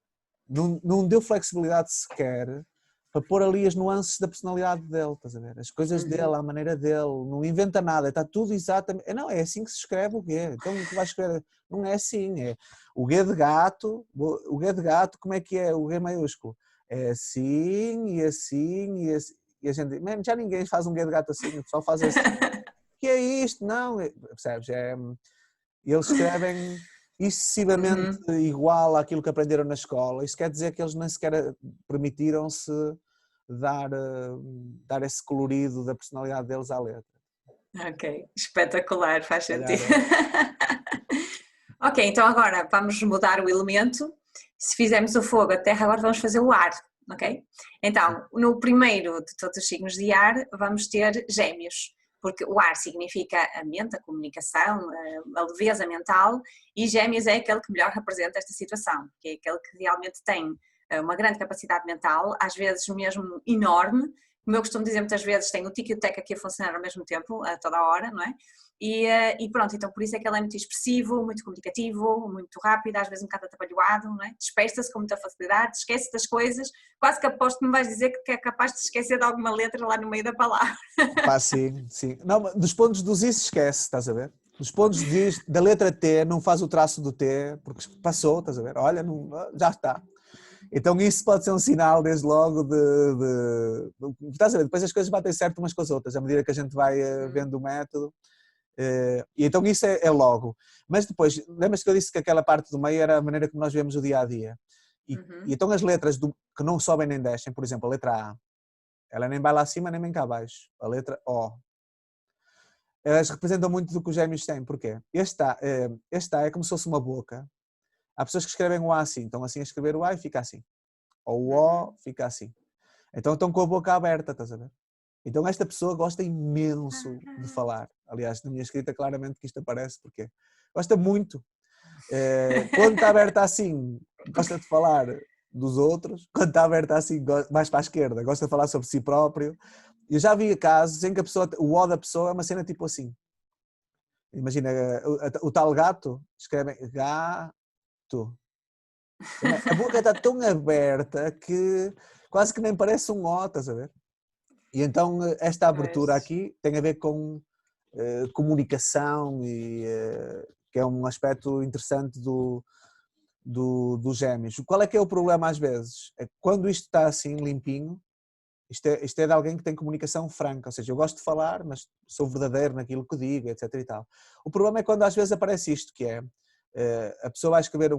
Não deu flexibilidade sequer para pôr ali as nuances da personalidade dele, estás a ver? As coisas dele, Uhum. a maneira dele, não inventa nada, está tudo exatamente. Não, é assim que se escreve o G. Então tu vais escrever. Não é assim, é o G de gato, como é que é o G maiúsculo? É assim e assim e assim. E a gente, man, já ninguém faz um G de gato assim, o pessoal faz assim. Que é isto? Não, percebes? E eles escrevem excessivamente Uhum. igual àquilo que aprenderam na escola. Isso quer dizer que eles nem sequer permitiram-se dar esse colorido da personalidade deles à letra. Ok, espetacular, faz Se calhar sentido. Ok, então agora vamos mudar o elemento. Se fizermos o fogo, a terra, agora vamos fazer o ar, ok? Então, no primeiro de todos os signos de ar, vamos ter gêmeos, porque o ar significa a mente, a comunicação, a leveza mental, e gêmeos é aquele que melhor representa esta situação, que é aquele que realmente tem uma grande capacidade mental, às vezes mesmo enorme, como eu costumo dizer muitas vezes, tem o tico e o teco aqui a funcionar ao mesmo tempo, a toda a hora, não é? E pronto, então por isso é que ele é muito expressivo, muito comunicativo, muito rápido, às vezes um bocado atabalhoado, não é? Despeça-se com muita facilidade, esquece das coisas, quase que aposto que me vais dizer que é capaz de se esquecer de alguma letra lá no meio da palavra. pá, sim, sim. Não, dos pontos dos is esquece, estás a ver? Dos pontos da letra T, não faz o traço do T, porque passou, estás a ver? Olha, não, já está. Então isso pode ser um sinal, desde logo, estás a ver? Depois as coisas batem certo umas com as outras, à medida que a gente vai vendo o método. E então isso é logo. Mas depois, lembras que eu disse que aquela parte do meio era a maneira como nós vemos o dia a dia. E então as letras que não sobem nem descem, por exemplo, a letra A, ela nem vai lá acima nem vem cá abaixo. A letra O, elas representam muito do que os gêmeos têm. Porquê? Este A é como se fosse uma boca. Há pessoas que escrevem o A assim, estão assim a escrever o A e fica assim. Ou o O fica assim. Então estão com a boca aberta, estás a ver? Então esta pessoa gosta imenso de falar. Aliás, na minha escrita claramente que isto aparece, porque gosta muito. Quando está aberta assim, gosta de falar dos outros. Quando está aberta assim, mais para a esquerda, gosta de falar sobre si próprio. Eu já vi casos em que o O da pessoa é uma cena tipo assim. Imagina, o tal gato, escreve gato. A boca está tão aberta que quase que nem parece um O, estás a ver? E então esta abertura Pois. aqui tem a ver com comunicação, e que é um aspecto interessante dos gêmeos. Qual é que é o problema às vezes? É que quando isto está assim limpinho, isto é de alguém que tem comunicação franca, ou seja, eu gosto de falar, mas sou verdadeiro naquilo que digo, etc. e tal. O problema é quando às vezes aparece isto, que é a pessoa vai escrever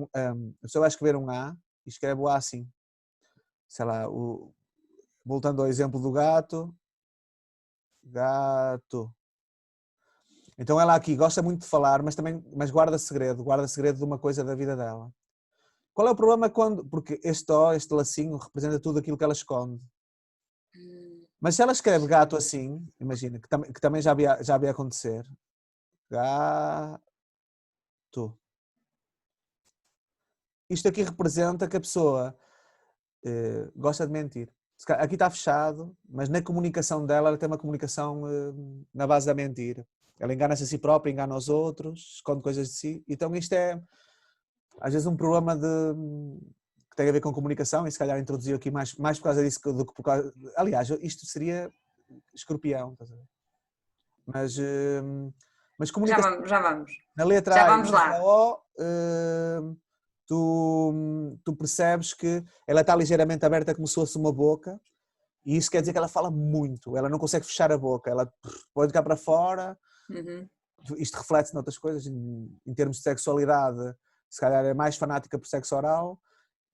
um A e escreve o A assim. Sei lá, voltando ao exemplo do gato, gato. Então ela aqui gosta muito de falar, mas guarda segredo de uma coisa da vida dela. Qual é o problema quando... Porque este O, este lacinho, representa tudo aquilo que ela esconde. Mas se ela escreve gato assim, imagina, que também já havia acontecer. Gato. Isto aqui representa que a pessoa gosta de mentir. Aqui está fechado, mas na comunicação dela, ela tem uma comunicação na base da mentira. Ela engana-se a si própria, engana os outros, esconde coisas de si. Então isto é, às vezes, um problema que tem a ver com comunicação e se calhar introduziu aqui mais por causa disso do que por causa... Aliás, isto seria escorpião, estás a ver? Mas comunicação... Já vamos. Na letra Já A e vamos na letra lá. O, tu percebes que ela está ligeiramente aberta como se fosse uma boca e isso quer dizer que ela fala muito, ela não consegue fechar a boca, ela pode cá para fora. Isto reflete-se noutras coisas, em termos de sexualidade, se calhar é mais fanática por sexo oral,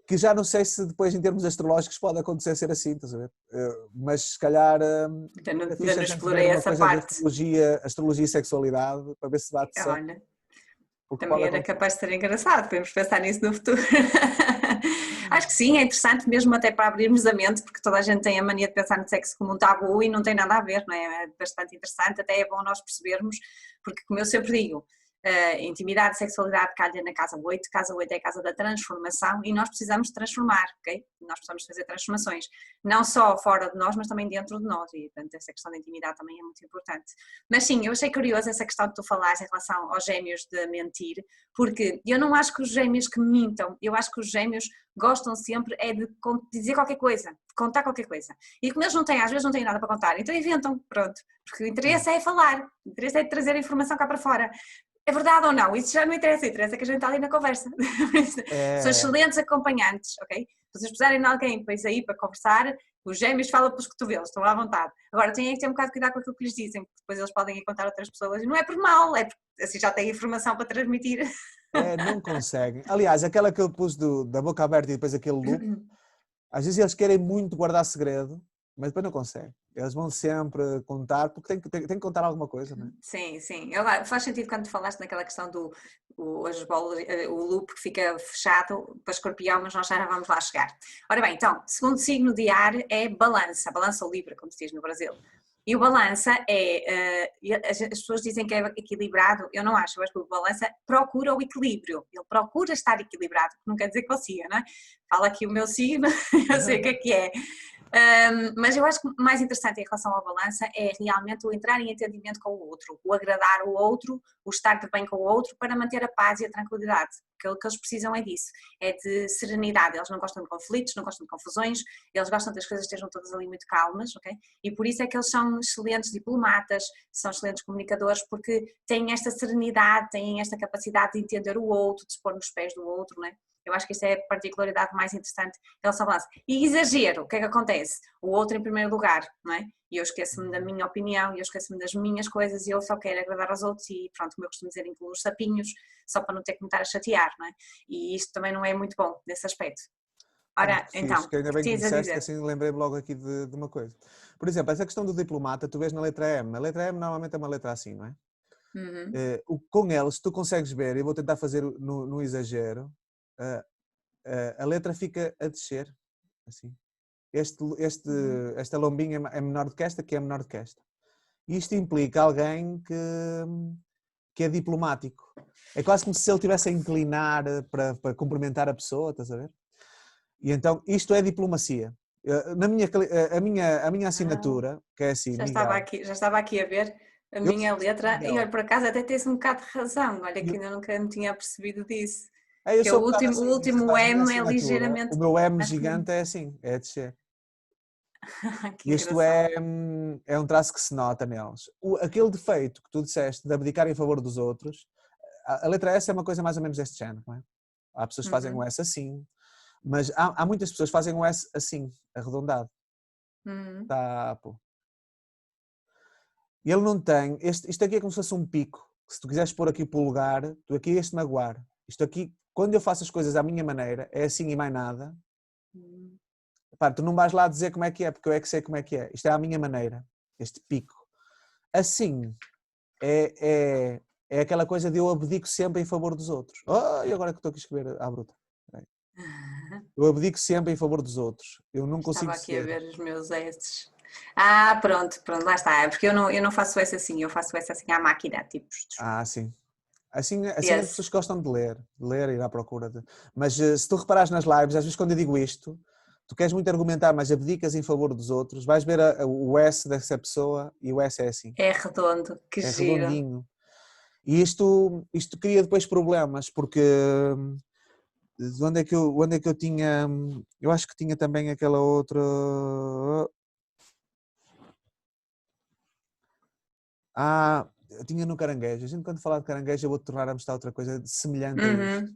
que já não sei se depois em termos astrológicos pode acontecer ser assim, estás a ver? Mas se calhar Ainda fixe não a gente ver explorei uma essa coisa de parte. astrologia e sexualidade para ver se bate certo, Olha, porque também pode era acontecer. capaz de ser engraçado, podemos pensar nisso no futuro. Acho que sim, é interessante mesmo até para abrirmos a mente, porque toda a gente tem a mania de pensar no sexo como um tabu e não tem nada a ver, não é? É bastante interessante, até é bom nós percebermos, porque como eu sempre digo, intimidade e sexualidade calha na casa 8, casa 8 é a casa da transformação e nós precisamos de transformar, ok? Nós precisamos fazer transformações, não só fora de nós, mas também dentro de nós e portanto essa questão da intimidade também é muito importante. Mas sim, eu achei curioso essa questão que tu falaste em relação aos gêmeos de mentir, porque eu não acho que os gêmeos que mintam, eu acho que os gêmeos gostam sempre é de dizer qualquer coisa, de contar qualquer coisa. E como eles não têm, às vezes não têm nada para contar, então inventam, pronto. Porque o interesse é falar, o interesse é trazer a informação cá para fora. É verdade ou não? Isso já não interessa, interessa que a gente está ali na conversa. São É, excelentes acompanhantes, ok? Se vocês precisarem de alguém para ir aí para conversar, os gêmeos falam pelos cotovelos, estão à vontade. Agora têm que ter um bocado de cuidado com aquilo que lhes dizem, porque depois eles podem ir contar a outras pessoas, e não é por mal, é porque assim já têm informação para transmitir. não conseguem. Aliás, aquela que eu pus da boca aberta e depois aquele loop, às vezes eles querem muito guardar segredo, mas depois não conseguem. Eles vão sempre contar, porque têm que contar alguma coisa, não é? Sim, sim. Agora, faz sentido quando tu falaste naquela questão do as bolas, o loop que fica fechado para escorpião, mas nós já vamos lá chegar. Ora bem, então, segundo signo de ar é balança ou libra, como se diz no Brasil. E o balança as pessoas dizem que é equilibrado, eu não acho, eu acho que o balança procura o equilíbrio, ele procura estar equilibrado, não quer dizer que consiga, não é? Fala aqui o meu signo, eu sei o que é. Mas eu acho que o mais interessante em relação à balança é realmente o entrar em entendimento com o outro, o agradar o outro, o estar de bem com o outro para manter a paz e a tranquilidade. Porque o que eles precisam é disso, é de serenidade. Eles não gostam de conflitos, não gostam de confusões, eles gostam que as coisas estejam todas ali muito calmas, ok? E por isso é que eles são excelentes diplomatas, são excelentes comunicadores, porque têm esta serenidade, têm esta capacidade de entender o outro, de se pôr nos pés do outro, não é? Eu acho que isso é a particularidade mais interessante em relação ao balanço. E exagero, o que é que acontece? O outro em primeiro lugar, não é? E eu esqueço-me da minha opinião, e eu esqueço-me das minhas coisas, e eu só quero agradar aos outros, e pronto, como eu costumo dizer, incluo os sapinhos, só para não ter que me estar a chatear, não é? E isto também não é muito bom, nesse aspecto. Ah, mas Ora, que fixe, então, que ainda o que bem que tinhas a disseste, que dizer? assim lembrei-me logo aqui de uma coisa. Por exemplo, essa questão do diplomata, tu vês na letra M. A letra M normalmente é uma letra assim, não é? Uhum. Com eles, tu consegues ver, e vou tentar fazer no exagero, a letra fica a descer, assim. Esta lombinha é menor do que esta, que é menor do que esta. Isto implica alguém que é diplomático. É quase como se ele estivesse a inclinar para cumprimentar a pessoa, estás a ver? E então isto é diplomacia. A minha Ah, assinatura, que é assim, Miguel. já estava aqui a ver a Eu minha sou letra, e olha, Miguel. por acaso até tens um bocado de razão, olha que Eu, ainda nunca me tinha percebido disso. eu Que é sou um bocado o assim. Se último estás a ver a M é assinatura, o ligeiramente meu M masculino. gigante é assim, é a descer. Que Isto engraçado. é um traço que se nota neles. Aquele defeito que tu disseste de abdicar em favor dos outros, a letra S é uma coisa mais ou menos deste género, não é? Há pessoas que fazem um Uhum. S assim, mas há muitas pessoas que fazem um S assim, arredondado. Uhum. Tá, pô. E ele não tem, isto aqui é como se fosse um pico, que se tu quiseres pôr aqui o polegar, tu aqui ias-te magoar. Isto aqui, quando eu faço as coisas à minha maneira, é assim e mais nada. Uhum. Pá, tu não vais lá dizer como é que é, porque eu é que sei como é que é. Isto é à minha maneira, este pico. Assim, é, é aquela coisa de eu abdico sempre em favor dos outros. Oh, e agora que estou aqui a escrever à bruta. Eu abdico sempre em favor dos outros. Eu não Estava consigo aqui a ser. ver os meus S's. Pronto, lá está. É porque eu não faço S assim, eu faço S assim à máquina, tipo. Sim. Assim as Esse. pessoas gostam de ler e ir à procura de... Mas se tu reparares nas lives, às vezes quando eu digo isto, tu queres muito argumentar, mas abdicas em favor dos outros, vais ver o S dessa pessoa e o S é assim, É redondo, que é giro. redondinho. E isto cria depois problemas, porque onde é que eu tinha, eu acho que tinha também aquela outra, eu tinha no caranguejo, a gente quando falar de caranguejo eu vou tornar a mostrar outra coisa semelhante a isto,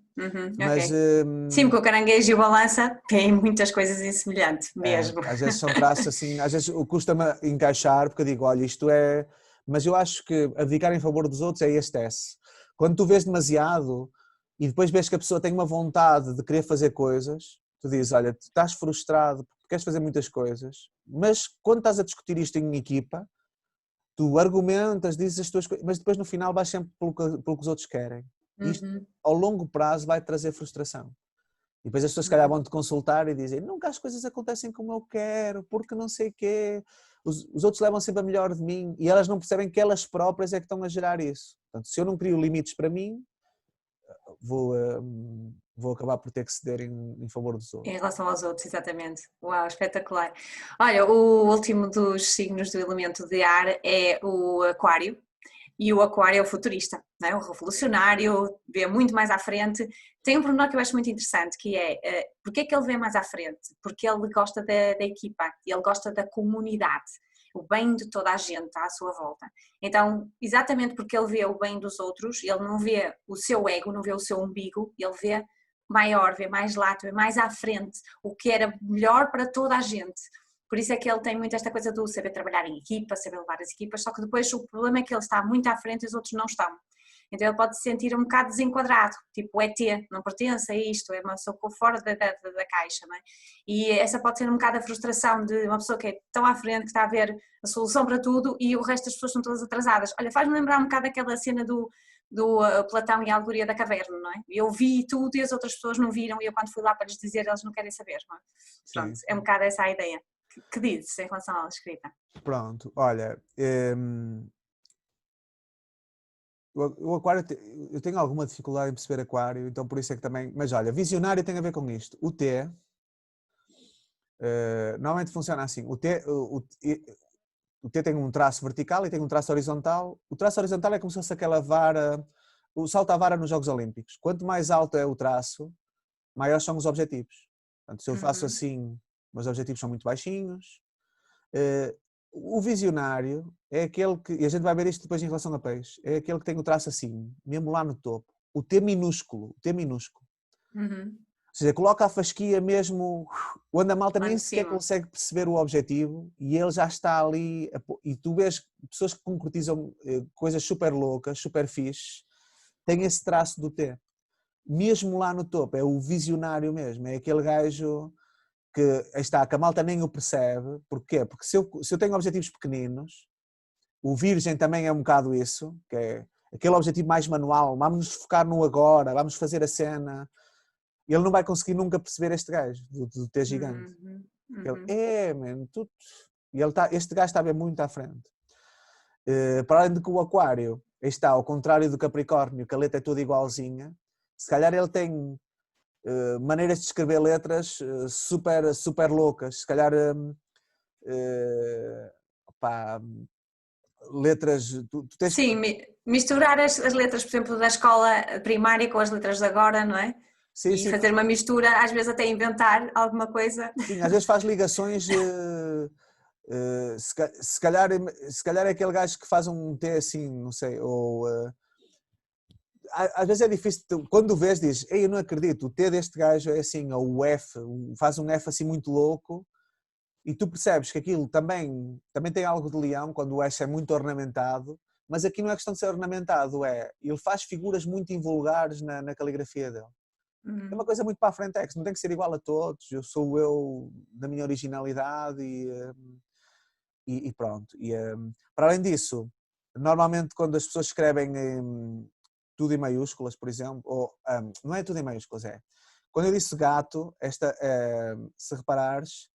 mas Ok. Sim, porque o caranguejo e o balança têm muitas coisas em semelhante, mesmo. às vezes são traços assim, às vezes custa-me encaixar, porque eu digo, olha, isto é, mas eu acho que abdicar em favor dos outros é este S. Quando tu vês demasiado e depois vês que a pessoa tem uma vontade de querer fazer coisas, tu dizes, olha, tu estás frustrado porque queres fazer muitas coisas, mas quando estás a discutir isto em equipa, tu argumentas, dizes as tuas coisas, mas depois no final vais sempre pelo que os outros querem. Isto, Uhum, ao longo prazo, vai trazer frustração. E depois as pessoas se calhar uhum. vão-te consultar e dizem nunca as coisas acontecem como eu quero, porque não sei o quê. Os outros levam sempre a melhor de mim e elas não percebem que elas próprias é que estão a gerar isso. Portanto, se eu não crio limites para mim, vou acabar por ter que ceder em favor dos Em outros. relação aos outros, exatamente. Uau, espetacular. Olha, o último dos signos do elemento de ar é o Aquário. E o Aquário é o futurista, não é? O revolucionário, vê muito mais à frente. Tem um pormenor que eu acho muito interessante, que é, porque é que ele vê mais à frente? Porque ele gosta da equipa, ele gosta da comunidade, o bem de toda a gente à sua volta. Então, exatamente porque ele vê o bem dos outros, ele não vê o seu ego, não vê o seu umbigo, ele vê maior, vê mais lato, vê mais à frente, o que era melhor para toda a gente. Por isso é que ele tem muito esta coisa do saber trabalhar em equipa, saber levar as equipas, só que depois o problema é que ele está muito à frente e os outros não estão. Então ele pode se sentir um bocado desenquadrado, tipo o ET, não pertence a isto, é uma pessoa fora da caixa, não é? E essa pode ser um bocado a frustração de uma pessoa que é tão à frente, que está a ver a solução para tudo e o resto das pessoas estão todas atrasadas. Olha, faz-me lembrar um bocado aquela cena do Platão e a Alegoria da Caverna, não é? Eu vi tudo e as outras pessoas não viram e eu quando fui lá para lhes dizer eles não querem saber, não é? Pronto, Sim. é um bocado essa a ideia. Que dizes em relação à escrita? Pronto, olha, o aquário, eu tenho alguma dificuldade em perceber aquário, então por isso é que também, mas olha, visionário tem a ver com isto. O T, normalmente funciona assim, o T tem um traço vertical e tem um traço horizontal. O traço horizontal é como se fosse aquela vara, o salto à vara nos Jogos Olímpicos. Quanto mais alto é o traço, maiores são os objetivos. Portanto, se eu faço Uhum. assim, meus objetivos são muito baixinhos. O visionário é aquele que, e a gente vai ver isto depois em relação a peixe, é aquele que tem o traço assim, mesmo lá no topo. O T minúsculo, o T minúsculo. Uhum. Ou seja, coloca a fasquia mesmo onde a malta Lá nem em sequer cima. consegue perceber o objetivo e ele já está ali. E tu vês pessoas que concretizam coisas super loucas, super fixe, têm esse traço do T. Mesmo lá no topo, é o visionário mesmo, é aquele gajo que, aí está, que a malta nem o percebe. Porquê? Porque se eu tenho objetivos pequeninos, o virgem também é um bocado isso, que é aquele objetivo mais manual, vamos nos focar no agora, vamos fazer a cena. Ele não vai conseguir nunca perceber este gajo, do T gigante. Uhum. Ele, Uhum. man, tu... E este gajo está a ver muito à frente. Para além de que o aquário, aí está, ao contrário do Capricórnio, que a letra é toda igualzinha, se calhar ele tem maneiras de escrever letras super, super loucas. Se calhar, pá, letras, tu tens... Sim, misturar as letras, por exemplo, da escola primária com as letras de agora, não é? Sim, E sim, fazer uma mistura, às vezes até inventar alguma coisa. sim, às vezes faz ligações. Se calhar é aquele gajo que faz um T assim, não sei, ou às vezes é difícil, quando o vês dizes, ei, eu não acredito, o T deste gajo é assim, ou o F, faz um F assim muito louco, e tu percebes que aquilo também tem algo de leão, quando o S é muito ornamentado, mas aqui não é questão de ser ornamentado, ele faz figuras muito invulgares na caligrafia dele. É uma Uhum. coisa muito para a frente, é que não tem que ser igual a todos, eu sou eu da minha originalidade e pronto. Para além disso, normalmente quando as pessoas escrevem tudo em maiúsculas, por exemplo, ou não é tudo em maiúsculas, quando eu disse gato, se reparares,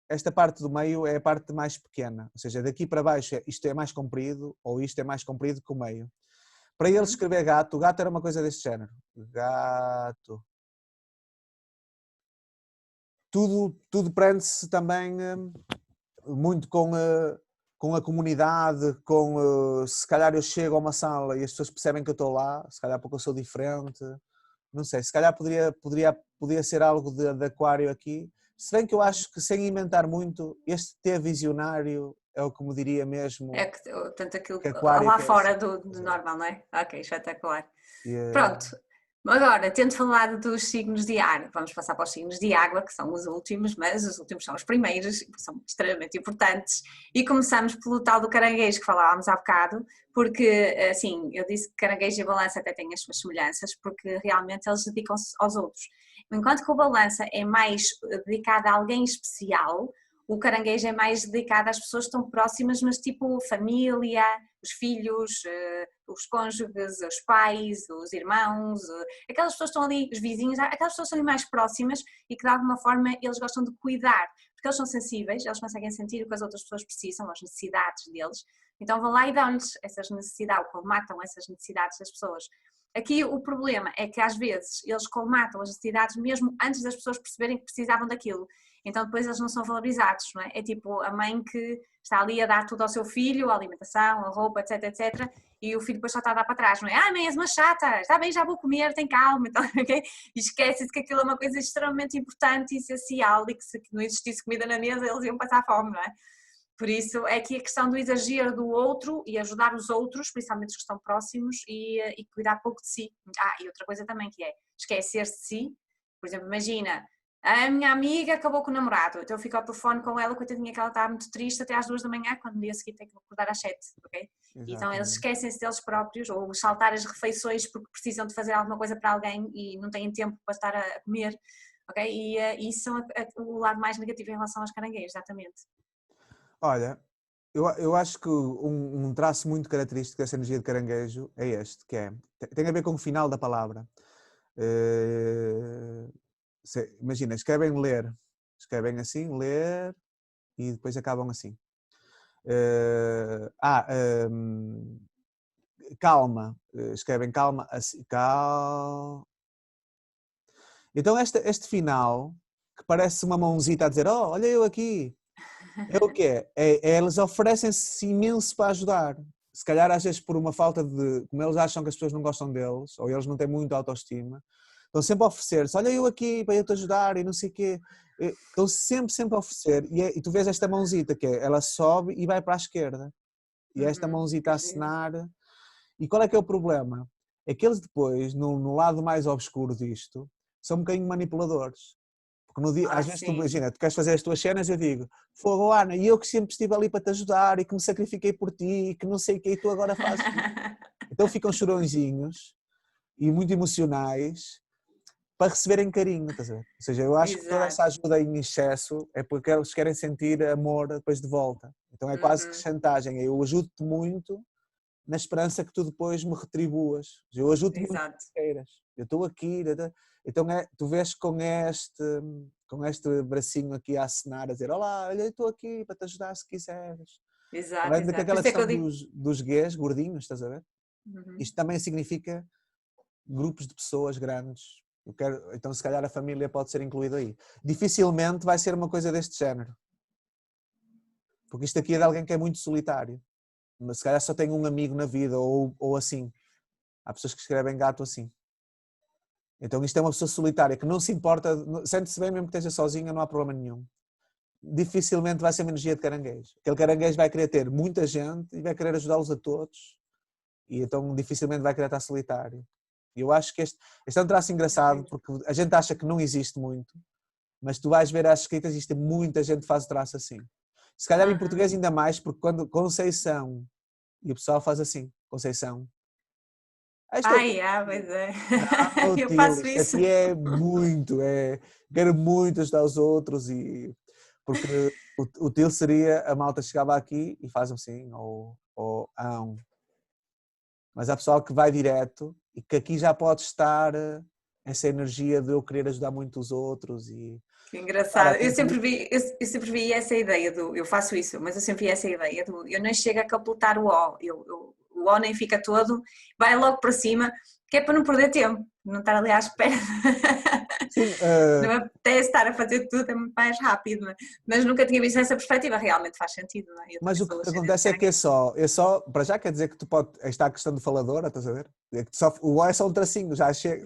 esta parte do meio é a parte mais pequena, ou seja, daqui para baixo isto é mais comprido ou isto é mais comprido que o meio. Para ele escrever gato, o gato era uma coisa deste género. Gato. Tudo prende-se também muito com a comunidade, se calhar eu chego a uma sala e as pessoas percebem que eu estou lá, se calhar porque eu sou diferente, não sei, se calhar podia ser algo de aquário aqui, se bem que eu acho que sem inventar muito, este T visionário é o que me diria mesmo É que, tanto aquilo que aquário lá que é fora assim. do normal, não é? Ok, espetacular. E, Pronto, agora, tendo falado dos signos de ar, vamos passar para os signos de água, que são os últimos, mas os últimos são os primeiros, são extremamente importantes. E começamos pelo tal do caranguejo que falávamos há bocado, porque, assim, eu disse que caranguejo e balança até têm as suas semelhanças, porque realmente eles dedicam-se aos outros. Enquanto que o balança é mais dedicado a alguém especial, o caranguejo é mais dedicado às pessoas que estão próximas, mas tipo família, os filhos, os cônjuges, os pais, os irmãos, aquelas pessoas que estão ali, os vizinhos, aquelas pessoas que estão ali mais próximas e que de alguma forma eles gostam de cuidar, porque eles são sensíveis, eles conseguem sentir o que as outras pessoas precisam, as necessidades deles, então vão lá e dão-lhes essas necessidades, ou colmatam essas necessidades das pessoas. Aqui o problema é que às vezes eles colmatam as necessidades mesmo antes das pessoas perceberem que precisavam daquilo. Então depois eles não são valorizados, não é? É tipo a mãe que está ali a dar tudo ao seu filho, a alimentação, a roupa, etc, etc, e o filho depois só está a dar para trás, não é? Ah, mãe, és uma chata, está bem, já vou comer, tem calma, então, okay? E esquece-se que aquilo é uma coisa extremamente importante e essencial e que se não existisse comida na mesa eles iam passar fome, não é? Por isso é que a questão do exagero do outro e ajudar os outros, principalmente os que estão próximos, e cuidar pouco de si. E outra coisa também que é esquecer-se de si. Por exemplo, imagina, a minha amiga acabou com o namorado, então eu fico ao telefone com ela, coitadinha que ela está muito triste até às 2 da manhã, quando no dia seguinte tem que acordar às 7, ok? Então eles exatamente. esquecem-se deles próprios, ou saltar as refeições porque precisam de fazer alguma coisa para alguém e não têm tempo para estar a comer, ok? E isso são o lado mais negativo em relação aos caranguejos, exatamente. Olha, eu acho que um traço muito característico dessa energia de caranguejo é este, que tem a ver com o final da palavra. Imagina, escrevem assim, ler, e depois acabam assim. Calma, escrevem calma, assim, Então este final, que parece uma mãozita a dizer, oh, olha eu aqui, é o que é? Eles oferecem-se imenso para ajudar. Se calhar às vezes por uma falta de, como eles acham que as pessoas não gostam deles, ou eles não têm muita autoestima, estão sempre a oferecer-se, olha eu aqui para eu te ajudar e não sei o quê. Estão sempre a oferecer. E tu vês esta mãozita que ela sobe e vai para a esquerda. E esta mãozita a acenar. E qual é que é o problema? É que eles depois, no lado mais obscuro disto, são um bocadinho manipuladores. Porque no dia, às vezes tu Sim. imagina, tu queres fazer as tuas cenas e eu digo, fogo Ana, e eu que sempre estive ali para te ajudar e que me sacrifiquei por ti e que não sei o que, e tu agora fazes. Então ficam chorõezinhos e muito emocionais para receberem carinho, estás a ver? Ou seja, eu acho que toda essa Exato. ajuda em excesso é porque eles querem sentir amor depois de volta. Então é quase que Uhum. chantagem. Eu ajudo-te muito na esperança que tu depois me retribuas. Eu ajudo muito Exato. que queiras. Eu estou aqui. Então tu vês com este bracinho aqui a acenar, a dizer, olá, olha, eu estou aqui para te ajudar se quiseres. Exato, Além exato. Por daquela isso é que eu questão digo. dos gays, gordinhos, estás a ver? Uhum. Isto também significa grupos de pessoas grandes. Então se calhar a família pode ser incluída aí. Dificilmente vai ser uma coisa deste género. Porque isto aqui é de Ok. alguém que é muito solitário. Mas se calhar só tem um amigo na vida ou assim. Há pessoas que escrevem gato assim. Então isto é uma pessoa solitária que não se importa, sente-se bem mesmo que esteja sozinha, não há problema nenhum. Dificilmente vai ser uma energia de caranguejo. Aquele caranguejo vai querer ter muita gente e vai querer ajudá-los a todos. E então dificilmente vai querer estar solitário. E eu acho que este é um traço engraçado porque a gente acha que não existe muito, mas tu vais ver as escritas e isto, muita gente faz o traço assim. Se calhar em Uhum. português ainda mais, porque quando Conceição, e o pessoal faz assim, Conceição. Isto é o Pois é. Não, Eu Til, faço isto isso. aqui é muito, quero muito ajudar os outros porque o Til seria a malta chegava aqui e faz assim, ou ão. Mas há pessoal que vai direto e que aqui já pode estar essa energia de eu querer ajudar muito os outros e Que engraçado. Eu sempre vi essa ideia do eu faço isso, mas eu sempre vi essa ideia do eu nem chego a completar o O. O O nem fica todo, vai logo para cima, que é para não perder tempo, não estar ali à espera. sim, Não me apetece estar a fazer tudo, é muito mais rápido, não é? Mas nunca tinha visto essa perspectiva, realmente faz sentido, não é? Eu mas também o que sou ascendente acontece é que caranguejo. é só, para já quer dizer que tu pode, está a questão de faladora, estás a ver? É que só, o O é só um tracinho, já chega,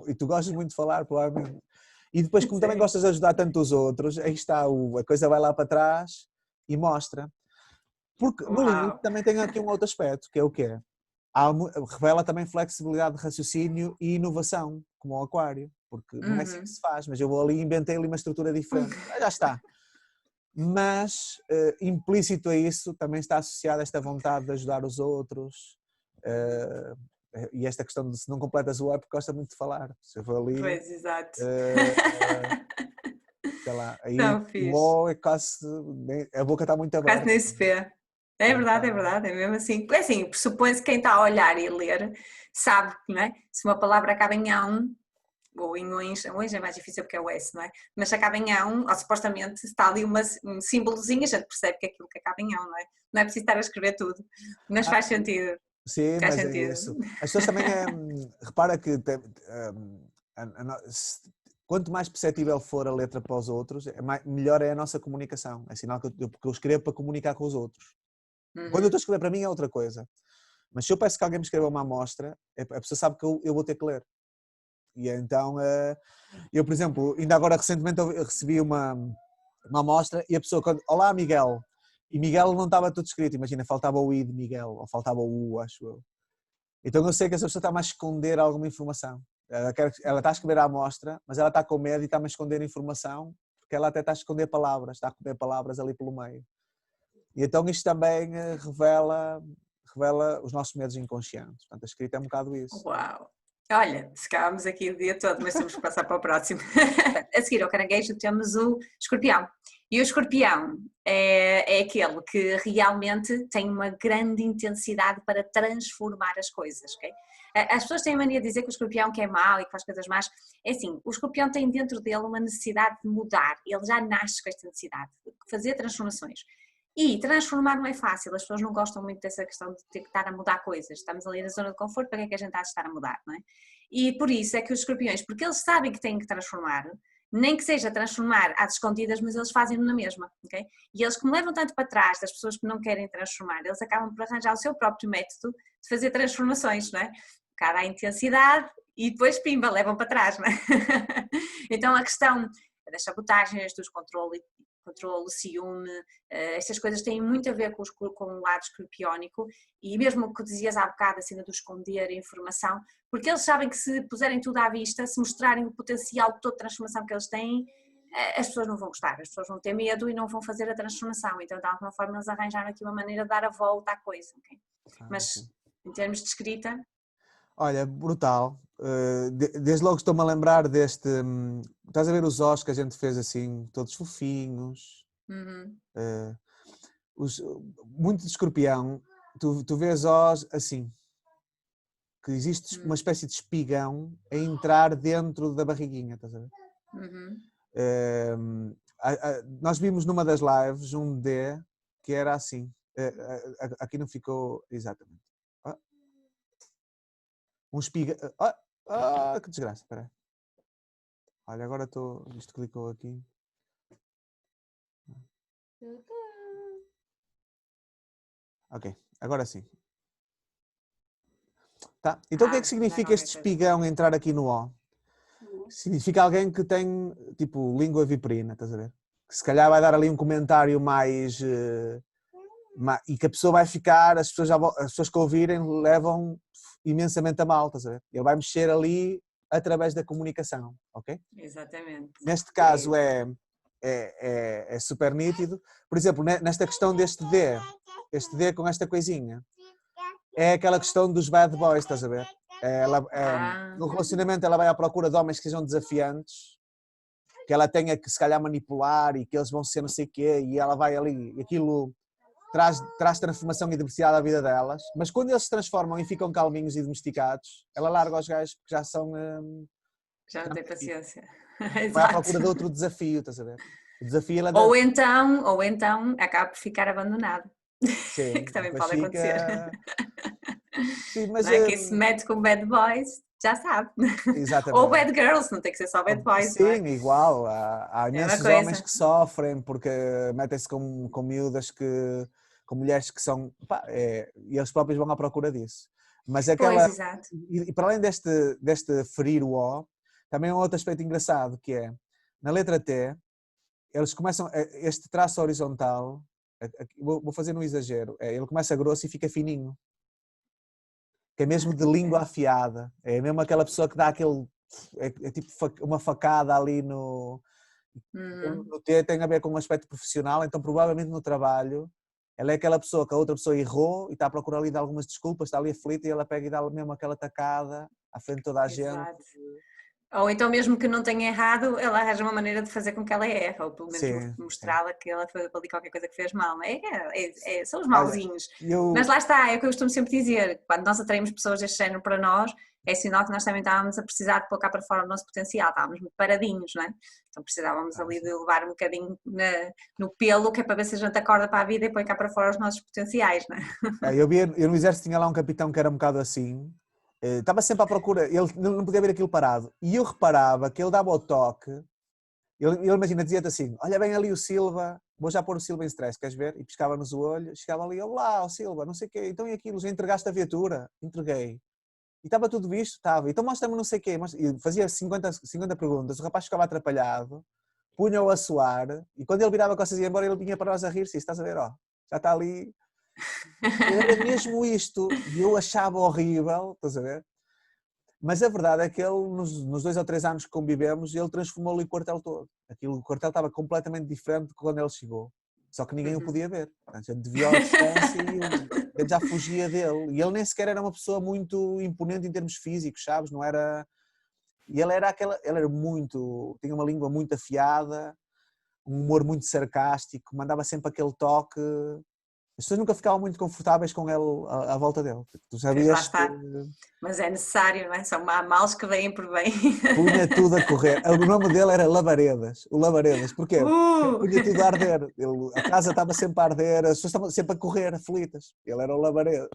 e tu gostas muito de falar, provavelmente. E depois, como também Sim. gostas de ajudar tanto os outros, aí está, a coisa vai lá para trás e mostra. Porque no limite Uau! também tem aqui um outro aspecto, que é o quê? Revela também flexibilidade de raciocínio e inovação, como o aquário, porque não é assim que Uhum. se faz, mas eu vou ali e inventei ali uma estrutura diferente. Já está. Mas implícito a isso também está associada esta vontade de ajudar os outros eh, e esta questão de se não completas o é porque gosta muito de falar. Se eu vou ali, Pois, exato. eh, sei lá, aí Tão o fixe. é quase, a boca está muito Quase aberta. nem se vê. É Então, verdade, é mesmo assim. É assim, pressupõe-se que quem está a olhar e a ler sabe, não é? Se uma palavra acaba em ão, ou em ões é mais difícil porque é o S, não é? Mas se acaba em ão, ou supostamente se está ali um símbolozinho, a gente percebe que é aquilo que acaba em ão, não é? Não é preciso estar a escrever tudo. Mas ah, faz sentido, sim, faz mas é sentido. isso. As pessoas também, repara que quanto mais perceptível for a letra para os outros, melhor é a nossa comunicação. É sinal porque eu escrevo para comunicar com os outros. Quando eu estou a Uhum. escrever para mim é outra coisa. Mas se eu peço que alguém me escreva uma amostra, a pessoa sabe que eu vou ter que ler. E então, eu, por exemplo, ainda agora recentemente eu recebi uma amostra e a pessoa, olá Miguel, e Miguel não estava tudo escrito, imagina, faltava o I de Miguel, ou faltava o U, acho eu. Então eu sei que essa pessoa está-me a esconder alguma informação. Ela está a escrever a amostra, mas ela está com medo e está-me a esconder informação, porque ela até está a esconder palavras, está a comer palavras ali pelo meio. E então isto também revela os nossos medos inconscientes. Portanto, a escrita é um bocado isso. Uau! Olha, ficávamos aqui o dia todo, mas temos que passar para o próximo. A seguir ao caranguejo temos o escorpião. E o escorpião é aquele que realmente tem uma grande intensidade para transformar as coisas, ok? As pessoas têm a mania de dizer que o escorpião que é mau e que faz coisas más. É assim, o escorpião tem dentro dele uma necessidade de mudar. Ele já nasce com esta necessidade de fazer transformações. E transformar não é fácil, as pessoas não gostam muito dessa questão de ter que estar a mudar coisas. Estamos ali na zona de conforto, para que é que a gente há de estar a mudar, não é? E por isso é que os escorpiões, porque eles sabem que têm que transformar, nem que seja transformar às escondidas, mas eles fazem-no na mesma, ok? E eles, como levam tanto para trás das pessoas que não querem transformar, eles acabam por arranjar o seu próprio método de fazer transformações, não é? Cada intensidade e depois, pimba, levam para trás, não é? Então a questão das sabotagens, dos controle, ciúme, estas coisas têm muito a ver com o lado escorpiónico e mesmo o que dizias há bocado, a cena do esconder a informação, porque eles sabem que se puserem tudo à vista, se mostrarem o potencial toda transformação que eles têm, as pessoas não vão gostar, as pessoas vão ter medo e não vão fazer a transformação, então de alguma forma eles arranjaram aqui uma maneira de dar a volta à coisa, okay? Mas Ok. em termos de escrita... Olha, brutal. Desde logo estou-me a lembrar deste. Estás a ver os Oscars que a gente fez assim, todos fofinhos. Uhum. eh, muito de escorpião. Tu vês Os assim, que existe uma espécie de espigão a entrar dentro da barriguinha, estás a ver? Uhum. Eh, Nós vimos numa das lives um D que era assim. Aqui não ficou exatamente. Ah, um espiga. Que desgraça, espera aí. Olha, agora estou. Isto clicou aqui. Ok, agora sim. Tá. Então o que é que Dá significa qualquer este coisa. espigão entrar aqui no O? Significa alguém que tem, tipo, língua viperina, estás a ver? Que se calhar vai dar ali um comentário mais. E que a pessoa vai ficar, as pessoas que ouvirem levam imensamente a mal, estás a ver? Ele vai mexer ali através da comunicação, ok? Exatamente. Neste É caso isso. é super nítido. Por exemplo, nesta questão deste D, este D com esta coisinha, é aquela questão dos bad boys, estás a ver? Ah, No relacionamento ela vai à procura de homens que sejam desafiantes, que ela tenha que se calhar manipular e que eles vão ser não sei o quê, e ela vai ali, e aquilo traz transformação e diversidade à vida delas, mas quando eles se transformam e ficam calminhos e domesticados, ela larga os gajos porque já são Já não tem paciência. Vai à procura Exato. de outro desafio, estás a ver? O desafio ela dá, Ou então acaba por ficar abandonado, que sim, também depois pode acontecer. fica. Sim, mas Não é? Quem se mete com bad boys já sabe. Ou exatamente. bad girls, não tem que ser só bad boys, não é? Sim, igual. Há É uma imensos homens coisa. que sofrem porque metem-se com miúdas com mulheres que são. Pá, e eles próprios vão à procura disso. Mas Pois, aquela. exato. E para além deste ferir o O, também há um outro aspecto engraçado que é na letra T, eles começam. Este traço horizontal, vou fazer um exagero, ele começa grosso e fica fininho. Que é mesmo de língua afiada. É mesmo aquela pessoa que dá aquele. É tipo uma facada ali Uhum. no T, tem a ver com um aspecto profissional, então provavelmente no trabalho ela é aquela pessoa que a outra pessoa errou e está a procurar ali de algumas desculpas, está ali aflita e ela pega e dá mesmo aquela tacada à frente de toda a gente. Exato. Ou então, mesmo que não tenha errado, ela arranja uma maneira de fazer com que ela erre, ou pelo menos Sim, sim. mostrá-la que ela fez ali qualquer coisa que fez mal. São os Olha, mauzinhos. Mas eu. lá está, é o que eu costumo sempre dizer: quando nós atraímos pessoas deste género para nós, é sinal que nós também estávamos a precisar de pôr cá para fora o nosso potencial, estávamos muito paradinhos, não é? Então precisávamos ali de levar um bocadinho no pelo, que é para ver se a gente acorda para a vida e põe cá para fora os nossos potenciais, não é? Eu no exército tinha lá um capitão que era um bocado assim, estava sempre à procura, ele não podia ver aquilo parado, e eu reparava que ele dava o toque. Ele imagina, dizia-te assim, olha bem ali o Silva, vou já pôr o Silva em stress, queres ver? E piscava-nos o olho, chegava ali, olá, o Silva, não sei o quê, então e aquilo, já entregaste a viatura? Entreguei. E estava tudo visto? Estava. Então mostra-me não sei o quê. E fazia 50 perguntas, o rapaz ficava atrapalhado, punha-o a suar, e quando ele virava a costas e ia embora, ele vinha para nós a rir-se, estás a ver, ó, já está ali. Era mesmo isto, e eu achava horrível, estás a ver? Mas a verdade é que ele, nos 2 ou 3 anos que convivemos, ele transformou ali o quartel todo. O quartel estava completamente diferente de quando ele chegou. Só que ninguém o Uhum. podia ver. Portanto, a gente devia à distância e a gente já fugia dele. E ele nem sequer era uma pessoa muito imponente em termos físicos, sabes? Não era... E ele era muito... Tinha uma língua muito afiada, um humor muito sarcástico, mandava sempre aquele toque. As pessoas nunca ficavam muito confortáveis com ele à volta dele. Tu Pois lá sabias que está. Mas é necessário, não é? São males que vêm por bem. punha tudo a correr. O nome dele era Labaredas. O Labaredas. Porquê? Porque Uh! punha tudo a arder. A casa estava sempre a arder, as pessoas estavam sempre a correr, aflitas. Ele era o Labaredas.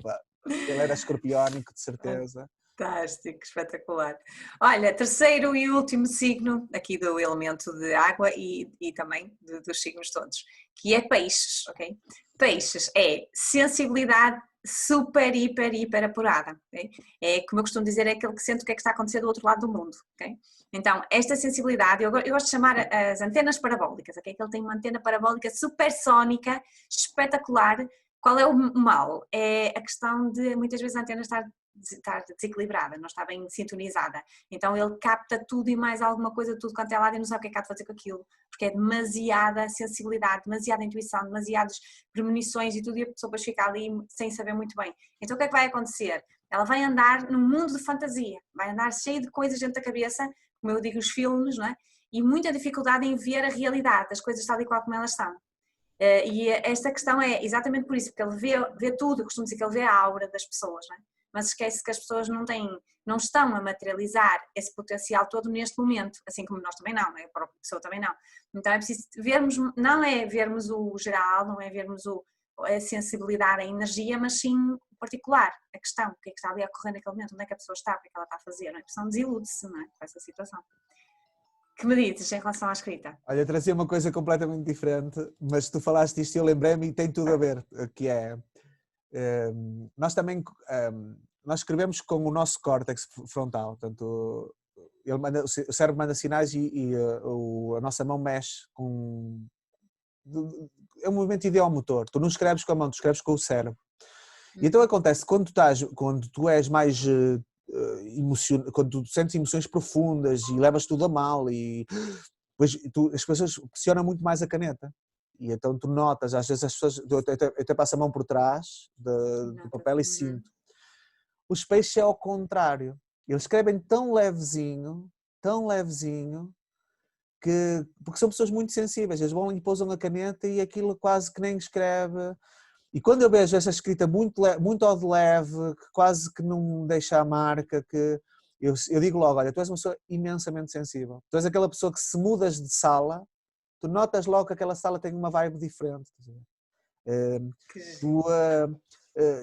Ele era escorpiónico, de certeza. Fantástico, espetacular. Olha, terceiro e último signo aqui do elemento de água e também dos signos todos, que é peixes, ok? Peixes é sensibilidade super, hiper, hiper apurada, ok? É, como eu costumo dizer, é aquele que sente o que é que está a acontecer do outro lado do mundo, ok? Então, esta sensibilidade, eu gosto de chamar as antenas parabólicas, ok? Que ele tem uma antena parabólica supersónica, espetacular. Qual é o mal? É a questão de muitas vezes a antena estar desequilibrada, não está bem sintonizada. Então ele capta tudo e mais alguma coisa, tudo quanto é lado e não sabe o que é que há de fazer com aquilo, porque é demasiada sensibilidade, demasiada intuição, demasiadas premonições e tudo, e a pessoa depois fica ali sem saber muito bem. Então o que é que vai acontecer? Ela vai andar num mundo de fantasia, vai andar cheio de coisas dentro da cabeça, como eu digo, os filmes, não é? E muita dificuldade em ver a realidade, as coisas tal e qual como elas são. E esta questão é exatamente por isso, porque ele vê tudo, eu costumo dizer que ele vê a aura das pessoas, não é? Mas esquece que as pessoas não estão a materializar esse potencial todo neste momento, assim como nós também não, a própria pessoa também não. Então é preciso vermos, não é vermos o geral, não é vermos a sensibilidade, a energia, mas sim o particular, a questão, o que é que está ali a ocorrer naquele momento, onde é que a pessoa está, o que é que ela está a fazer, não é? A pessoa desilude-se, não é? Com essa situação. Que me dizes em relação à escrita? Olha, trazia uma coisa completamente diferente, mas tu falaste isto e eu lembrei-me e tem tudo a ver, que é... nós também... nós escrevemos com o nosso córtex frontal, portanto, o cérebro manda sinais e a nossa mão mexe com... É um movimento ideomotor. Tu não escreves com a mão, tu escreves com o cérebro. E então acontece quando tu és mais quando tu sentes emoções profundas e levas tudo a mal e depois as pessoas pressionam muito mais a caneta. E então tu notas, às vezes as pessoas, eu até passo a mão por trás do papel e sinto. Os peixes é ao contrário. Eles escrevem tão levezinho, porque são pessoas muito sensíveis. Eles vão e pousam a caneta e aquilo quase que nem escreve. E quando eu vejo essa escrita muito ao de leve, que quase que não deixa a marca, eu digo logo, olha, tu és uma pessoa imensamente sensível. Tu és aquela pessoa que se mudas de sala, tu notas logo que aquela sala tem uma vibe diferente. Tu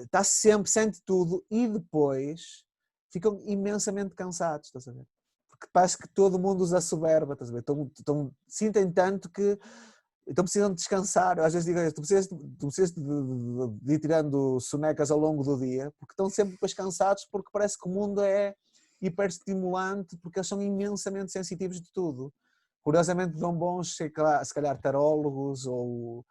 estás sempre, sente tudo e depois ficam imensamente cansados, estás a ver? Porque parece que todo mundo os assoberba, estás a ver? Sentem tanto que então precisam de descansar. Às vezes digo, tu precisas de ir tirando sonecas ao longo do dia, porque estão sempre depois cansados, porque parece que o mundo é hiperestimulante, porque eles são imensamente sensitivos de tudo. Curiosamente dão bons, se calhar, tarólogos ou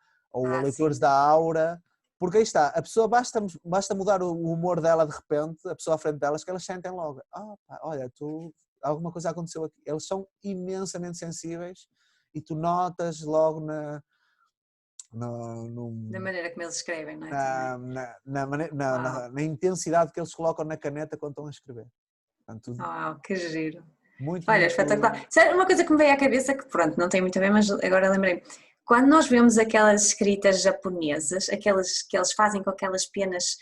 leitores sim. da aura, porque aí está, a pessoa basta mudar o humor dela de repente, a pessoa à frente delas, que elas sentem logo, olha, alguma coisa aconteceu aqui. Eles são imensamente sensíveis e tu notas logo Da maneira como eles escrevem, não é? na intensidade que eles colocam na caneta quando estão a escrever. Portanto, Que giro. muito, Olha, muito... espetacular. Sabe, uma coisa que me veio à cabeça, que pronto, não tem muito a ver, mas agora lembrei-me. Quando nós vemos aquelas escritas japonesas, aquelas que eles fazem com aquelas penas,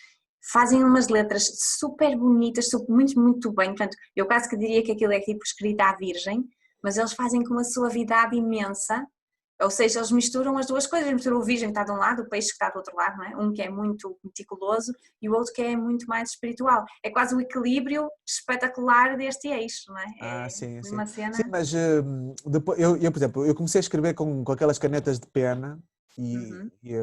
fazem umas letras super bonitas, muito, muito bem. Portanto, eu quase que diria que aquilo é tipo escrita à virgem, mas eles fazem com uma suavidade imensa. Ou seja, eles misturam as duas coisas, misturam o virgem que está de um lado, o peixe que está do outro lado, não é? Um que é muito meticuloso e o outro que é muito mais espiritual. É quase o equilíbrio espetacular deste eixo, não é? sim, sim. Uma cena... Sim, mas depois, por exemplo, eu comecei a escrever com aquelas canetas de pena e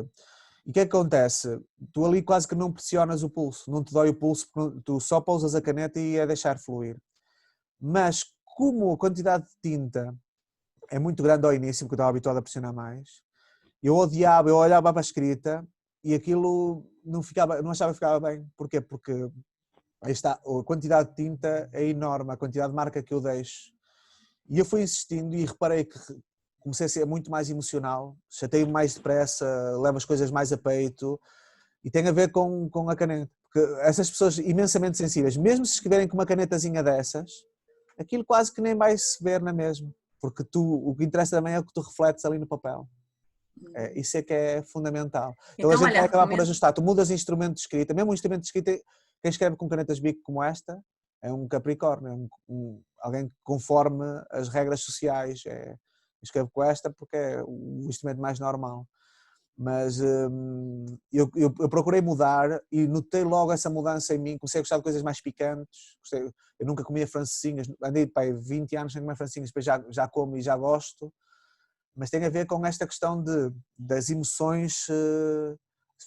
o que é que acontece? Tu ali quase que não pressionas o pulso, não te dói o pulso, porque tu só pousas a caneta e é deixar fluir. Mas como a quantidade de tinta é muito grande ao início, porque eu estava habituado a pressionar mais, eu olhava para a escrita e aquilo não achava que ficava bem. Porquê? Porque aí está, a quantidade de tinta é enorme, a quantidade de marca que eu deixo. E eu fui insistindo e reparei que comecei a ser muito mais emocional, chateio mais depressa, levo as coisas mais a peito e tem a ver com a caneta. Porque essas pessoas imensamente sensíveis, mesmo se escreverem com uma canetazinha dessas, aquilo quase que nem vai se ver na mesma. Porque o que interessa também é o que tu refletes ali no papel. Isso é que é fundamental. Então a Então, gente olha, vai acabar por recomendo. ajustar. Tu mudas de instrumento de escrita, mesmo um instrumento de escrita, quem escreve com canetas Bic como esta é um Capricórnio, é alguém que conforme as regras sociais. Escrevo com esta porque é o instrumento mais normal. Mas eu procurei mudar e notei logo essa mudança em mim. Comecei a gostar de coisas mais picantes. Eu nunca comia francesinhas, andei 20 anos sem comer francesinhas, depois já como e já gosto. Mas tem a ver com esta questão das emoções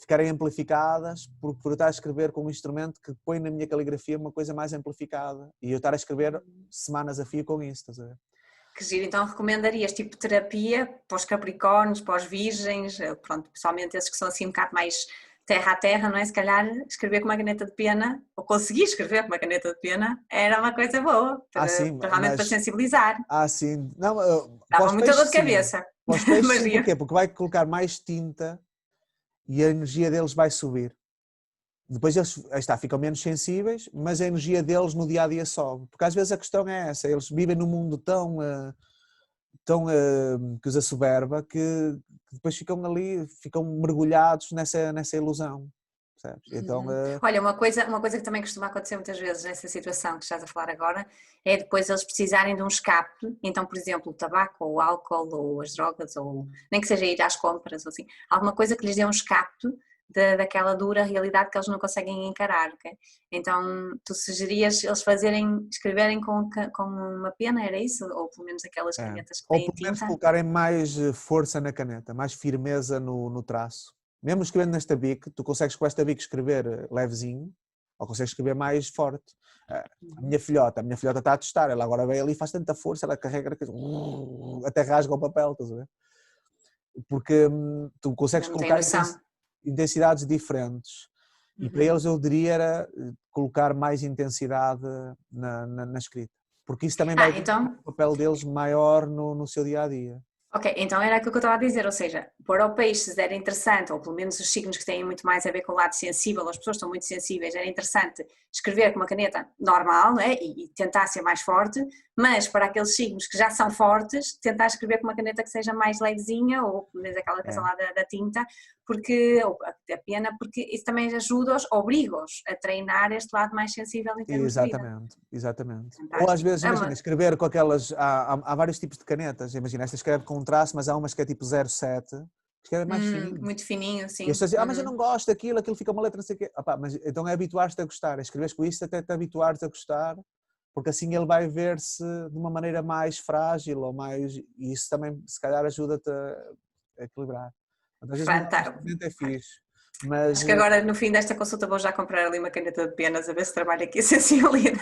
ficarem amplificadas por eu estar a escrever com um instrumento que põe na minha caligrafia uma coisa mais amplificada e eu estar a escrever semanas a fio com isso, estás a ver? Que giro, então recomendarias tipo terapia para os capricórnios, para os virgens, pronto, pessoalmente esses que são assim um bocado mais terra a terra, não é? Se calhar escrever com uma caneta de pena, ou conseguir escrever com uma caneta de pena, era uma coisa boa, Sim, realmente para sensibilizar. sim. Não, para Dava os muita dor peixes de sim. cabeça, Para os peixes mas sim, porquê? Porque vai colocar mais tinta e a energia deles vai subir. Depois eles, aí está, ficam menos sensíveis, mas a energia deles no dia-a-dia sobe. Porque às vezes a questão é essa, eles vivem num mundo tão que os assoberba que depois ficam ali, ficam mergulhados nessa ilusão. Percebes? Então, Olha, uma coisa que também costuma acontecer muitas vezes nessa situação que estás a falar agora é depois eles precisarem de um escape, então, por exemplo, o tabaco ou o álcool ou as drogas, ou nem que seja ir às compras ou assim, alguma coisa que lhes dê um escape daquela dura realidade que eles não conseguem encarar, ok? Então, tu sugerias eles escreverem com uma pena, era isso? Ou pelo menos aquelas canetas que ou têm pelo menos tinta? colocarem mais força na caneta, mais firmeza no traço. Mesmo escrevendo nesta bic, tu consegues com esta bic escrever levezinho, ou consegues escrever mais forte. A minha filhota está a testar, ela agora vem ali e faz tanta força, ela carrega até rasga o papel, estás a ver? Porque tu consegues Não tem colocar noção. intensidades diferentes. E para eles eu diria era colocar mais intensidade na escrita. Porque isso também vai dar Então, o papel deles maior no seu dia-a-dia. ok, então era aquilo que eu estava a dizer, ou seja, para o peixe era interessante, ou pelo menos os signos que têm muito mais a ver com o lado sensível, as pessoas estão muito sensíveis, era interessante escrever com uma caneta normal, não é? E tentar ser mais forte, mas para aqueles signos que já são fortes, tentar escrever com uma caneta que seja mais levezinha, ou pelo menos aquela coisa lá da tinta, porque, ou a pena, porque isso também ajuda-os, obriga-os a treinar este lado mais sensível em termos de vida. Exatamente, exatamente. Ou às Fantástico. vezes, imagina, escrever com aquelas, há vários tipos de canetas, imagina, esta escreve com um traço, mas há umas que é tipo 07, escreve mais fininho. Muito fininho, E as sim. pessoas dizem, mas eu não gosto daquilo, aquilo fica uma letra, não sei o quê. Opá, mas então é habituar-te a gostar, escreves com isto até te habituares a gostar, porque assim ele vai ver-se de uma maneira mais frágil, ou mais, e isso também se calhar ajuda-te a equilibrar. Portanto, às vezes mudar de Fantástico. instrumento é fixe, mas Acho que agora, no fim desta consulta, vou já comprar ali uma caneta de penas a ver se trabalha aqui a sensibilidade.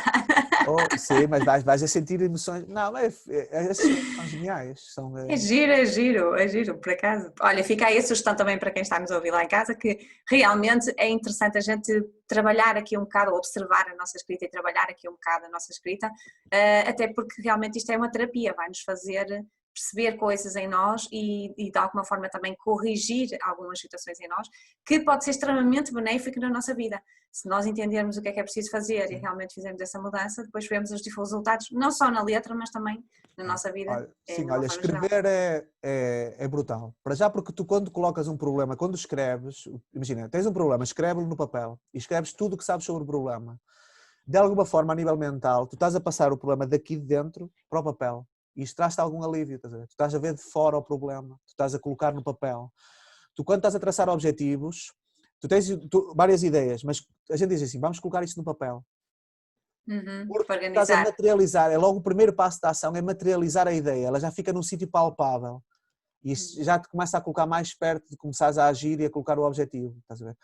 oh, sim, mas vais a sentir emoções. Não, esses são geniais. São, É giro, por acaso. Olha, fica aí a sugestão também para quem está a nos ouvir lá em casa, que realmente é interessante a gente trabalhar aqui um bocado, observar a nossa escrita e trabalhar aqui um bocado a nossa escrita, até porque realmente isto é uma terapia, vai-nos fazer perceber coisas em nós e de alguma forma também corrigir algumas situações em nós, que pode ser extremamente benéfico na nossa vida. Se nós entendermos o que é preciso fazer e realmente fizermos essa mudança, depois vemos os resultados, não só na letra, mas também na nossa vida, olha, sim, de uma olha, forma geral. escrever é brutal. Para já, porque tu, quando colocas um problema, quando escreves, imagina, tens um problema, escreve-lo no papel e escreves tudo o que sabes sobre o problema. De alguma forma, a nível mental, tu estás a passar o problema daqui de dentro para o papel. E isto traz-te algum alívio, estás a ver? Tu estás a ver de fora o problema, tu estás a colocar no papel. Tu, quando estás a traçar objetivos, tu tens várias ideias, mas a gente diz assim, vamos colocar isto no papel. Porque Para estás a organizar. materializar, é logo o primeiro passo da ação, é materializar a ideia, ela já fica num sítio palpável. E isso já te começa a colocar mais perto de começares a agir e a colocar o objetivo, estás a ver?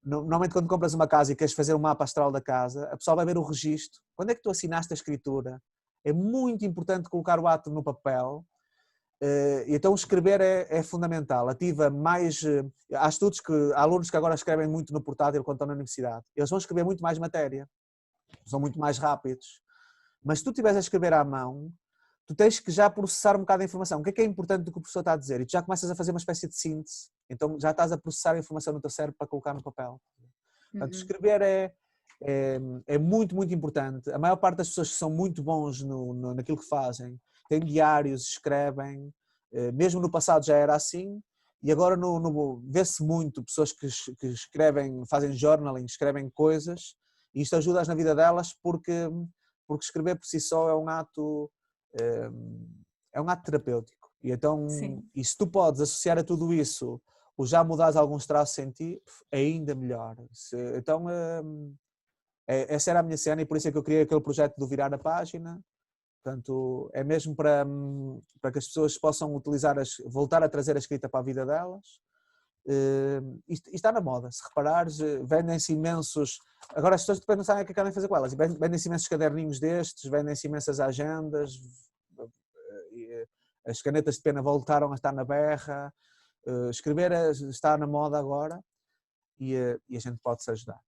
Normalmente quando compras uma casa e queres fazer um mapa astral da casa, a pessoa vai ver o registro. Quando é que tu assinaste a escritura? É muito importante colocar o ato no papel. Então escrever é fundamental. Ativa mais. Há estudos há alunos que agora escrevem muito no portátil quando estão na universidade. Eles vão escrever muito mais matéria, são muito mais rápidos. Mas se tu estiveres a escrever à mão, tu tens que já processar um bocado a informação. O que é importante do que o professor está a dizer? E tu já começas a fazer uma espécie de síntese. Então já estás a processar a informação no teu cérebro para colocar no papel. Portanto, escrever é muito, muito importante. A maior parte das pessoas que são muito bons naquilo que fazem, têm diários, escrevem, mesmo no passado já era assim, e agora vê-se muito pessoas que escrevem, fazem journaling, escrevem coisas, e isto ajuda-as na vida delas porque escrever por si só é um ato terapêutico. E então, e se tu podes associar a tudo isso, ou já mudares alguns traços em ti, é ainda melhor. Então, essa era a minha cena e por isso é que eu criei aquele projeto do Virar a Página. Portanto, é mesmo para que as pessoas possam voltar a trazer a escrita para a vida delas. E está na moda, se reparares, vendem-se imensos. Agora as pessoas depois não sabem o que querem fazer com elas. Vendem-se imensos caderninhos destes, vendem-se imensas agendas, as canetas de pena voltaram a estar na berra. Escrever está na moda agora e a gente pode-se ajudar.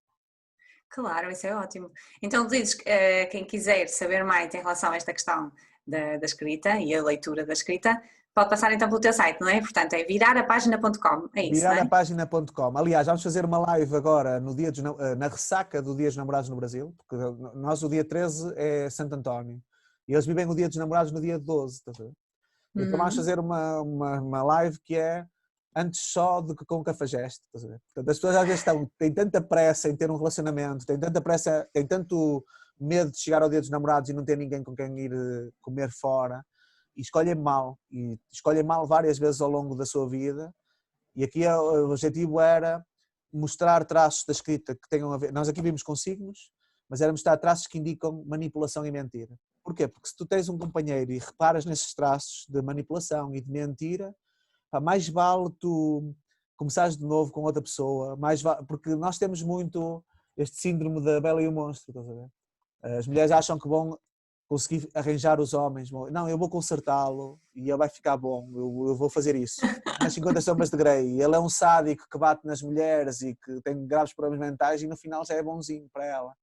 Claro, isso é ótimo. Então dizes que quem quiser saber mais em relação a esta questão da escrita e a leitura da escrita, pode passar então pelo teu site, não é? Portanto, é virarapagina.com, é isso, não é? Virarapagina.com. Aliás, vamos fazer uma live agora na ressaca do Dia dos Namorados no Brasil, porque nós o dia 13 é Santo António e eles vivem o Dia dos Namorados no dia 12, estás a ver? Então vamos fazer uma live que é antes só do que com o cafajeste, estás a ver? Portanto, as pessoas às vezes têm tanta pressa em ter um relacionamento, têm tanta pressa, têm tanto medo de chegar ao Dia dos Namorados e não ter ninguém com quem ir comer fora, e escolhem mal várias vezes ao longo da sua vida, e aqui o objetivo era mostrar traços da escrita que tenham a ver, nós aqui vimos com signos, mas era mostrar traços que indicam manipulação e mentira. Porquê? Porque se tu tens um companheiro e reparas nesses traços de manipulação e de mentira, mais vale tu começares de novo com outra pessoa, porque nós temos muito este síndrome da Bela e o Monstro, estás a ver? As mulheres acham que vão conseguir arranjar os homens, não, eu vou consertá-lo e ele vai ficar bom, eu vou fazer isso. Nas 50 Sombras de Grey, ele é um sádico que bate nas mulheres e que tem graves problemas mentais e no final já é bonzinho para ela.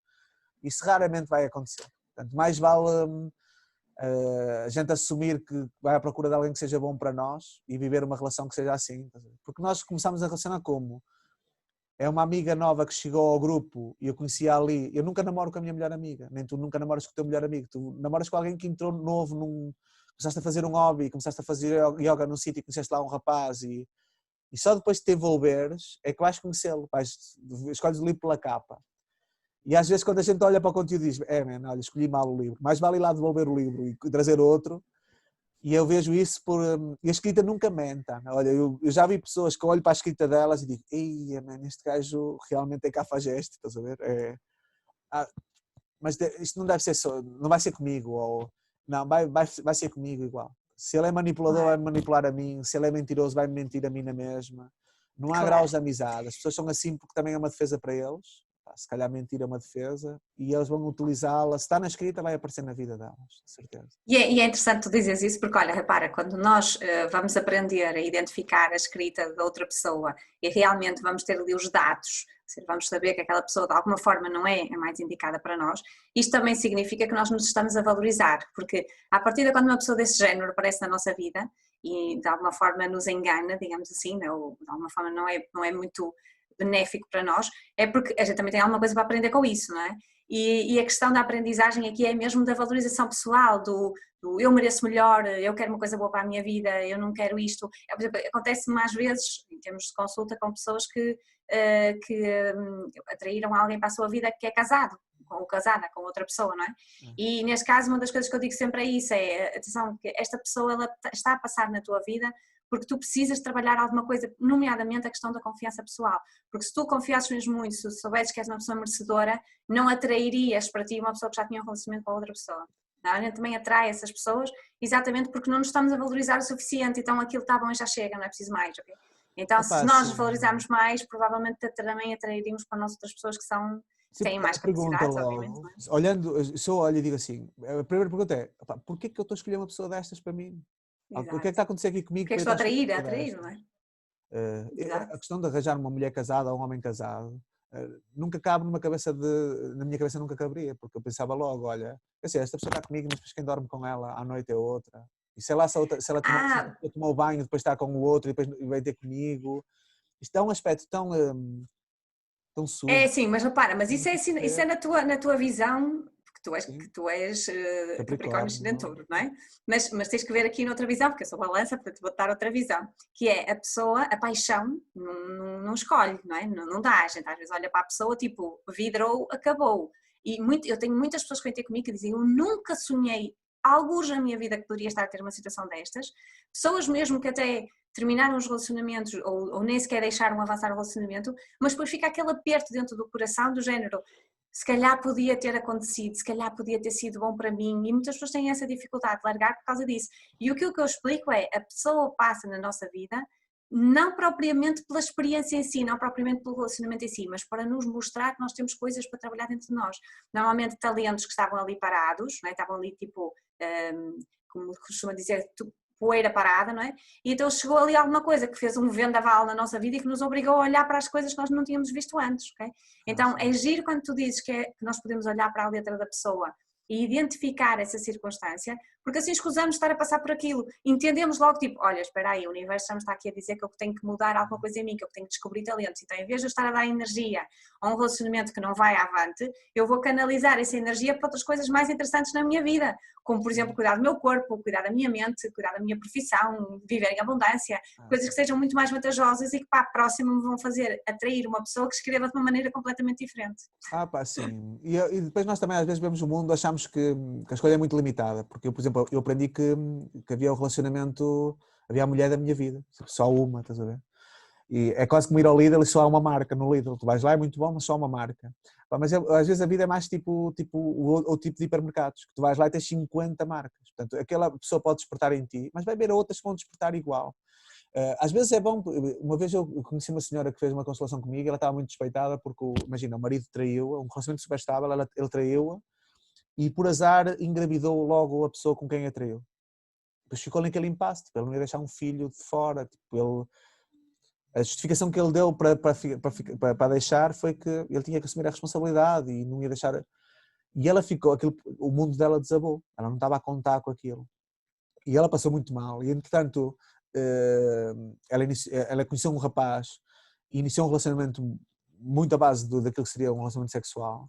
Isso raramente vai acontecer. Portanto, mais vale a gente assumir que vai à procura de alguém que seja bom para nós e viver uma relação que seja assim. Porque nós começamos a relacionar como? É uma amiga nova que chegou ao grupo e eu conhecia ali. Eu nunca namoro com a minha melhor amiga, nem tu nunca namoras com o teu melhor amigo. Tu namoras com alguém que entrou novo, começaste a fazer um hobby, começaste a fazer yoga num sítio e conheceste lá um rapaz e E só depois de te envolveres é que vais conhecê-lo, escolhes o livro pela capa. E às vezes quando a gente olha para o conteúdo diz, man, olha, escolhi mal o livro, mais vale ir lá devolver o livro e trazer outro. E eu vejo isso e a escrita nunca mente. Olha, eu já vi pessoas que olho para a escrita delas e digo, ei, man, este gajo realmente é cafajeste, estás a ver? Mas isto não deve ser só, não vai ser comigo, ou não, vai ser comigo igual. Se ele é manipulador, vai me manipular a mim, se ele é mentiroso, vai me mentir a mim na mesma. Não há graus de amizade, as pessoas são assim porque também é uma defesa para eles. Se calhar mentir é uma defesa e eles vão utilizá-la, se está na escrita vai aparecer na vida delas, de certeza. E é interessante tu dizeres isso porque, olha, repara, quando nós vamos aprender a identificar a escrita da outra pessoa e realmente vamos ter ali os dados, vamos saber que aquela pessoa de alguma forma não é a mais indicada para nós, isto também significa que nós nos estamos a valorizar, porque à partida quando uma pessoa desse género aparece na nossa vida e de alguma forma nos engana, digamos assim, ou de alguma forma não é muito benéfico para nós, é porque a gente também tem alguma coisa para aprender com isso, não é? E a questão da aprendizagem aqui é mesmo da valorização pessoal, do eu mereço melhor, eu quero uma coisa boa para a minha vida, eu não quero isto. Por exemplo, acontece-me às vezes, em termos de consulta, com pessoas que atraíram alguém para a sua vida que é casado, ou casada com outra pessoa, não é? E neste caso, uma das coisas que eu digo sempre é isso, atenção, que esta pessoa ela está a passar na tua vida porque tu precisas trabalhar alguma coisa, nomeadamente a questão da confiança pessoal, porque se tu confiasses muito, se soubesses que és uma pessoa merecedora, não atrairias para ti uma pessoa que já tinha um relacionamento com a outra pessoa. Não? A gente também atrai essas pessoas exatamente porque não nos estamos a valorizar o suficiente, então aquilo está bom e já chega, não é preciso mais, ok? Então se nós nos valorizarmos mais, provavelmente também atrairíamos para nós outras pessoas que têm mais capacidades, obviamente. Não é? Olhando, se eu olho e digo assim, a primeira pergunta é, porquê que eu estou a escolher uma pessoa destas para mim? Exato. O que é que está a acontecer aqui comigo? Porque estou a atrair, não é? A questão de arranjar uma mulher casada ou um homem casado nunca cabe na minha cabeça nunca caberia, porque eu pensava logo, olha, esta pessoa está comigo, mas depois quem dorme com ela à noite é outra. E sei lá se ela tomou banho, depois está com o outro e depois vai ter comigo. Isto é um aspecto tão sujo. É sim, mas repara, mas isso é na tua visão, porque tu és Capricórnio ascendente Touro, não é? Mas tens que ver aqui noutra visão, porque eu sou balança, portanto vou dar outra visão, que é a pessoa, a paixão não escolhe, não é? Não dá, a gente às vezes olha para a pessoa, tipo, vidrou, acabou. E eu tenho muitas pessoas que vêm ter comigo que dizem, eu nunca sonhei alguns na minha vida que poderia estar a ter uma situação destas, pessoas mesmo que até terminaram os relacionamentos ou nem sequer deixaram avançar o relacionamento, mas depois fica aquele aperto dentro do coração do género, se calhar podia ter acontecido, se calhar podia ter sido bom para mim, e muitas pessoas têm essa dificuldade de largar por causa disso. E aquilo que eu explico é, a pessoa passa na nossa vida, não propriamente pela experiência em si, não propriamente pelo relacionamento em si, mas para nos mostrar que nós temos coisas para trabalhar dentro de nós. Normalmente talentos que estavam ali parados, não é? Estavam ali tipo, como costuma dizer, poeira parada, não é? E então chegou ali alguma coisa que fez um vendaval na nossa vida e que nos obrigou a olhar para as coisas que nós não tínhamos visto antes, ok? Então é giro quando tu dizes que nós podemos olhar para a letra da pessoa e identificar essa circunstância, porque assim escusamos de estar a passar por aquilo. Entendemos logo, tipo, olha, espera aí, o universo já me está aqui a dizer que eu tenho que mudar alguma coisa em mim, que eu tenho que descobrir talentos. Então, em vez de eu estar a dar energia a um relacionamento que não vai avante, eu vou canalizar essa energia para outras coisas mais interessantes na minha vida, como, por exemplo, cuidar do meu corpo, cuidar da minha mente, cuidar da minha profissão, viver em abundância, coisas que sejam muito mais vantajosas e que para a próxima me vão fazer atrair uma pessoa que escreva de uma maneira completamente diferente. Sim. E depois nós também às vezes vemos o mundo, achamos que a escolha é muito limitada, porque eu, por exemplo, eu aprendi que havia um relacionamento, havia a mulher da minha vida, só uma, estás a ver? E é quase como ir ao Lidl e só há uma marca no Lidl, tu vais lá, é muito bom, mas só há uma marca. Mas às vezes a vida é mais tipo o tipo de hipermercados, que tu vais lá e tens 50 marcas, portanto aquela pessoa pode despertar em ti, mas vai haver outras que vão despertar igual. Às vezes é bom, uma vez eu conheci uma senhora que fez uma constelação comigo, ela estava muito despeitada porque, imagina, o marido traiu-a, um relacionamento super estável, ele traiu-a e por azar engravidou logo a pessoa com quem a traiu. Depois ficou naquele impasse, tipo, ele não ia deixar um filho de fora, tipo, a justificação que ele deu para deixar foi que ele tinha que assumir a responsabilidade e não ia deixar. E ela ficou, o mundo dela desabou, ela não estava a contar com aquilo. E ela passou muito mal. E entretanto, ela conheceu um rapaz e iniciou um relacionamento muito à base daquilo que seria um relacionamento sexual.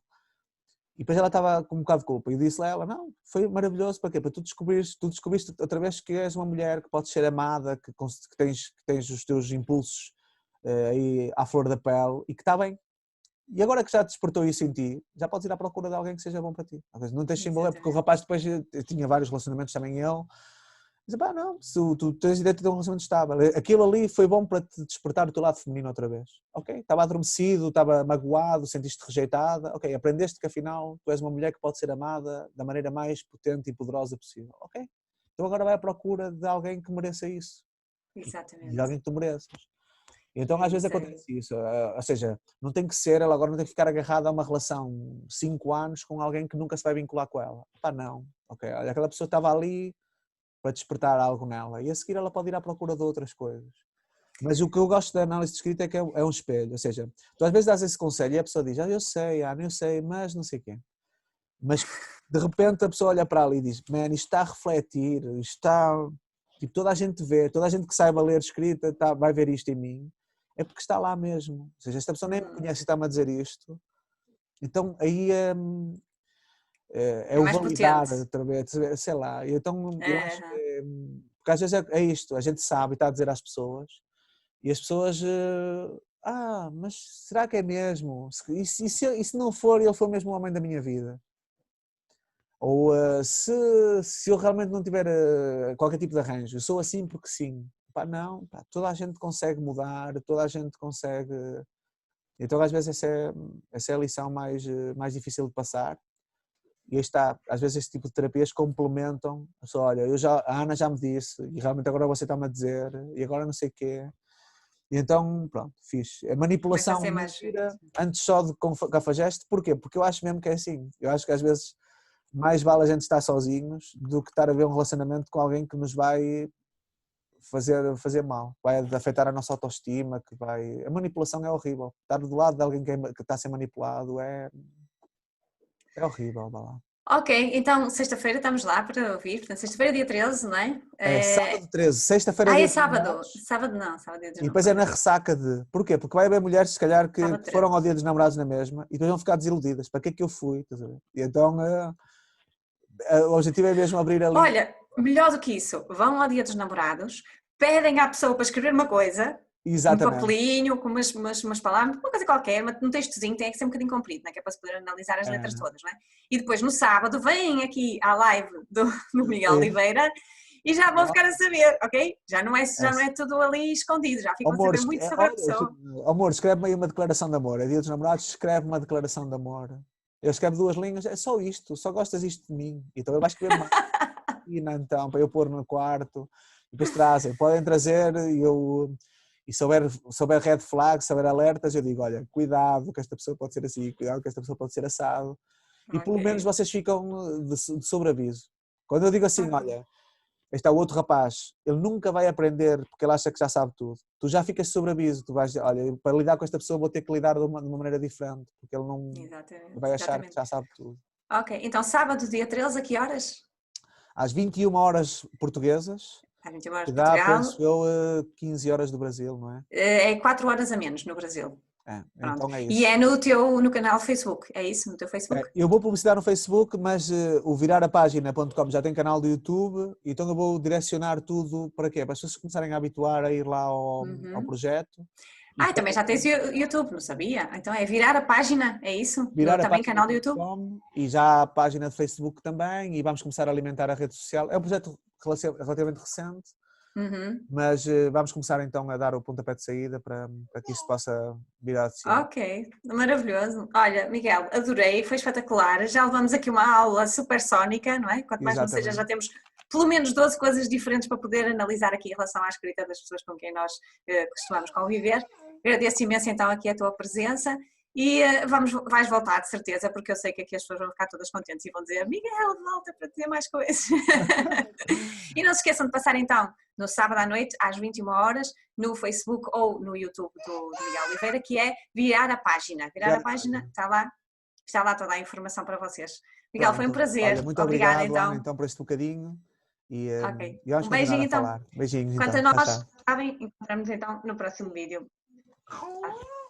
depois ela estava com um bocado de culpa e disse-lhe a ela, não, foi maravilhoso, para quê? Para tu descobriste outra vez que és uma mulher que podes ser amada, que tens os teus impulsos aí à flor da pele e que está bem. E agora que já despertou isso em ti, já podes ir à procura de alguém que seja bom para ti. Não tens de se envolver, porque o rapaz depois tinha vários relacionamentos também ele. Diz, pá, não, se tu tens direito de ter um relacionamento estável. Aquilo ali foi bom para te despertar o teu lado feminino outra vez. Ok, estava adormecido, estava magoado, sentiste rejeitada. Ok, aprendeste que afinal tu és uma mulher que pode ser amada da maneira mais potente e poderosa possível. Ok, então agora vai à procura de alguém que mereça isso. Exatamente. De alguém que tu mereças. Então às vezes Isso acontece isso, ou seja, não tem que ser, ela agora não tem que ficar agarrada a uma relação 5 anos com alguém que nunca se vai vincular com ela. Pá, não. Ok, olha, aquela pessoa estava ali para despertar algo nela e a seguir ela pode ir à procura de outras coisas. Mas o que eu gosto da análise de escrita é que é um espelho, ou seja, tu às vezes dás esse conselho e a pessoa diz, eu sei, mas não sei o quê. Mas de repente a pessoa olha para ali e diz, man, isto está a refletir, isto está... Tipo, toda a gente vê, toda a gente que saiba ler escrita vai ver isto em mim. É porque está lá mesmo. Ou seja, esta pessoa nem me conhece e está-me a dizer isto. Então aí é o mais validar potente. outra vez, sei lá. Então eu acho que porque às vezes é isto, a gente sabe e está a dizer às pessoas e as pessoas mas será que é mesmo? E se não for, ele foi mesmo o homem da minha vida? Ou se eu realmente não tiver qualquer tipo de arranjo, eu sou assim porque sim. Pá, não, pá, toda a gente consegue mudar, toda a gente consegue. Então, às vezes, essa é a lição mais difícil de passar. E aí está, às vezes, este tipo de terapias complementam. Só, olha, a Ana já me disse, e realmente agora você está-me a dizer, e agora não sei o quê. E então, pronto, fiz. A Começa a manipulação ser mais. mentira antes só de cafajeste. Porquê? Porque eu acho mesmo que é assim. Eu acho que às vezes mais vale a gente estar sozinhos do que estar a ver um relacionamento com alguém que nos vai fazer mal, vai afetar a nossa autoestima, que vai... A manipulação é horrível. Estar do lado de alguém que está a ser manipulado é horrível, vá lá. Ok, então sexta-feira estamos lá para ouvir, portanto sexta-feira dia 13, não é? É sábado 13, sexta-feira é É dia dos sábado, namorados sábado não, sábado é dia dos e depois é na namorados, ressaca de... Porquê? Porque vai haver mulheres, se calhar, que sábado foram 13. ao dia dos namorados na mesma e depois vão ficar desiludidas. Para que é que eu fui? Estás a ver? E então o objetivo é mesmo abrir ali... Olha, melhor do que isso, vão ao dia dos namorados, pedem à pessoa para escrever uma coisa, um Exatamente. papelinho com umas palavras, uma coisa qualquer, um textozinho, tem que ser um bocadinho comprido, não é? Que é para se poder analisar as letras É, todas, não é? E depois no sábado vêm aqui à live do Miguel é, Oliveira e já vão ficar a saber, ok? Já não é. é tudo ali escondido, já ficam a Amor, saber muito sobre a pessoa. amor, escreve-me aí uma declaração de amor. É dia dos namorados, escreve uma declaração de amor. Eu escrevo 2 linhas, é só isto, só gostas isto de mim. Então ele vai escrever uma máquina, então, para eu pôr no quarto. E depois trazem, podem trazer e se houver red flags, se houver alertas, eu digo, olha, cuidado que esta pessoa pode ser assim, cuidado que esta pessoa pode ser assado. E Ok, pelo menos vocês ficam de sobreaviso. Quando eu digo assim, ok. olha, este é o outro rapaz, ele nunca vai aprender porque ele acha que já sabe tudo. Tu já ficas sobre aviso, tu vais, olha, para lidar com esta pessoa vou ter que lidar de uma maneira diferente, porque ele não Exatamente, vai achar que exatamente. já sabe tudo. Ok, então sábado, dia 13, a que horas? Às 21 horas portuguesas, Às 21 horas que de dá, Portugal, penso eu, 15 horas do Brasil, não é? é 4 horas a menos no Brasil. É, Pronto. então é E é isso. no canal Facebook, é isso? No teu Facebook? Eu vou publicitar no Facebook, mas o virarapagina.com já tem canal do YouTube, então eu vou direcionar tudo para quê? Para as pessoas começarem a habituar a ir lá ao Uhum. projeto. E Ah, também depois já tens YouTube, não sabia? Então é virar a página, é isso? No também canal do YouTube? virarapagina.com e já há a página de Facebook também e vamos começar a alimentar a rede social. É um projeto relativamente recente, Uhum. mas vamos começar então a dar o pontapé de saída para que isto possa virar de cima. Ok, maravilhoso. Olha, Miguel, adorei, foi espetacular. Já levamos aqui uma aula supersónica, não é? Quanto mais não seja, já Exatamente. temos pelo menos 12 coisas diferentes para poder analisar aqui em relação à escrita das pessoas com quem nós costumamos conviver. Agradeço imenso então aqui a tua presença e vais voltar de certeza, porque eu sei que aqui as pessoas vão ficar todas contentes e vão dizer Miguel, volta para dizer mais coisas. E não se esqueçam de passar então no sábado à noite às 21 horas no Facebook ou no YouTube do Miguel Oliveira, que é virar a página. Virar Virar a a página, página. está lá toda a informação para vocês. Miguel, foi um Pronto. Olha, prazer. muito Obrigada obrigado, Ana, então. então, por este bocadinho Ok. e vamos Um continuar beijinho a então. falar. Beijinhos Quanto a então. Tchau, nós, tchau. sabem, encontramos então no próximo vídeo. Tá?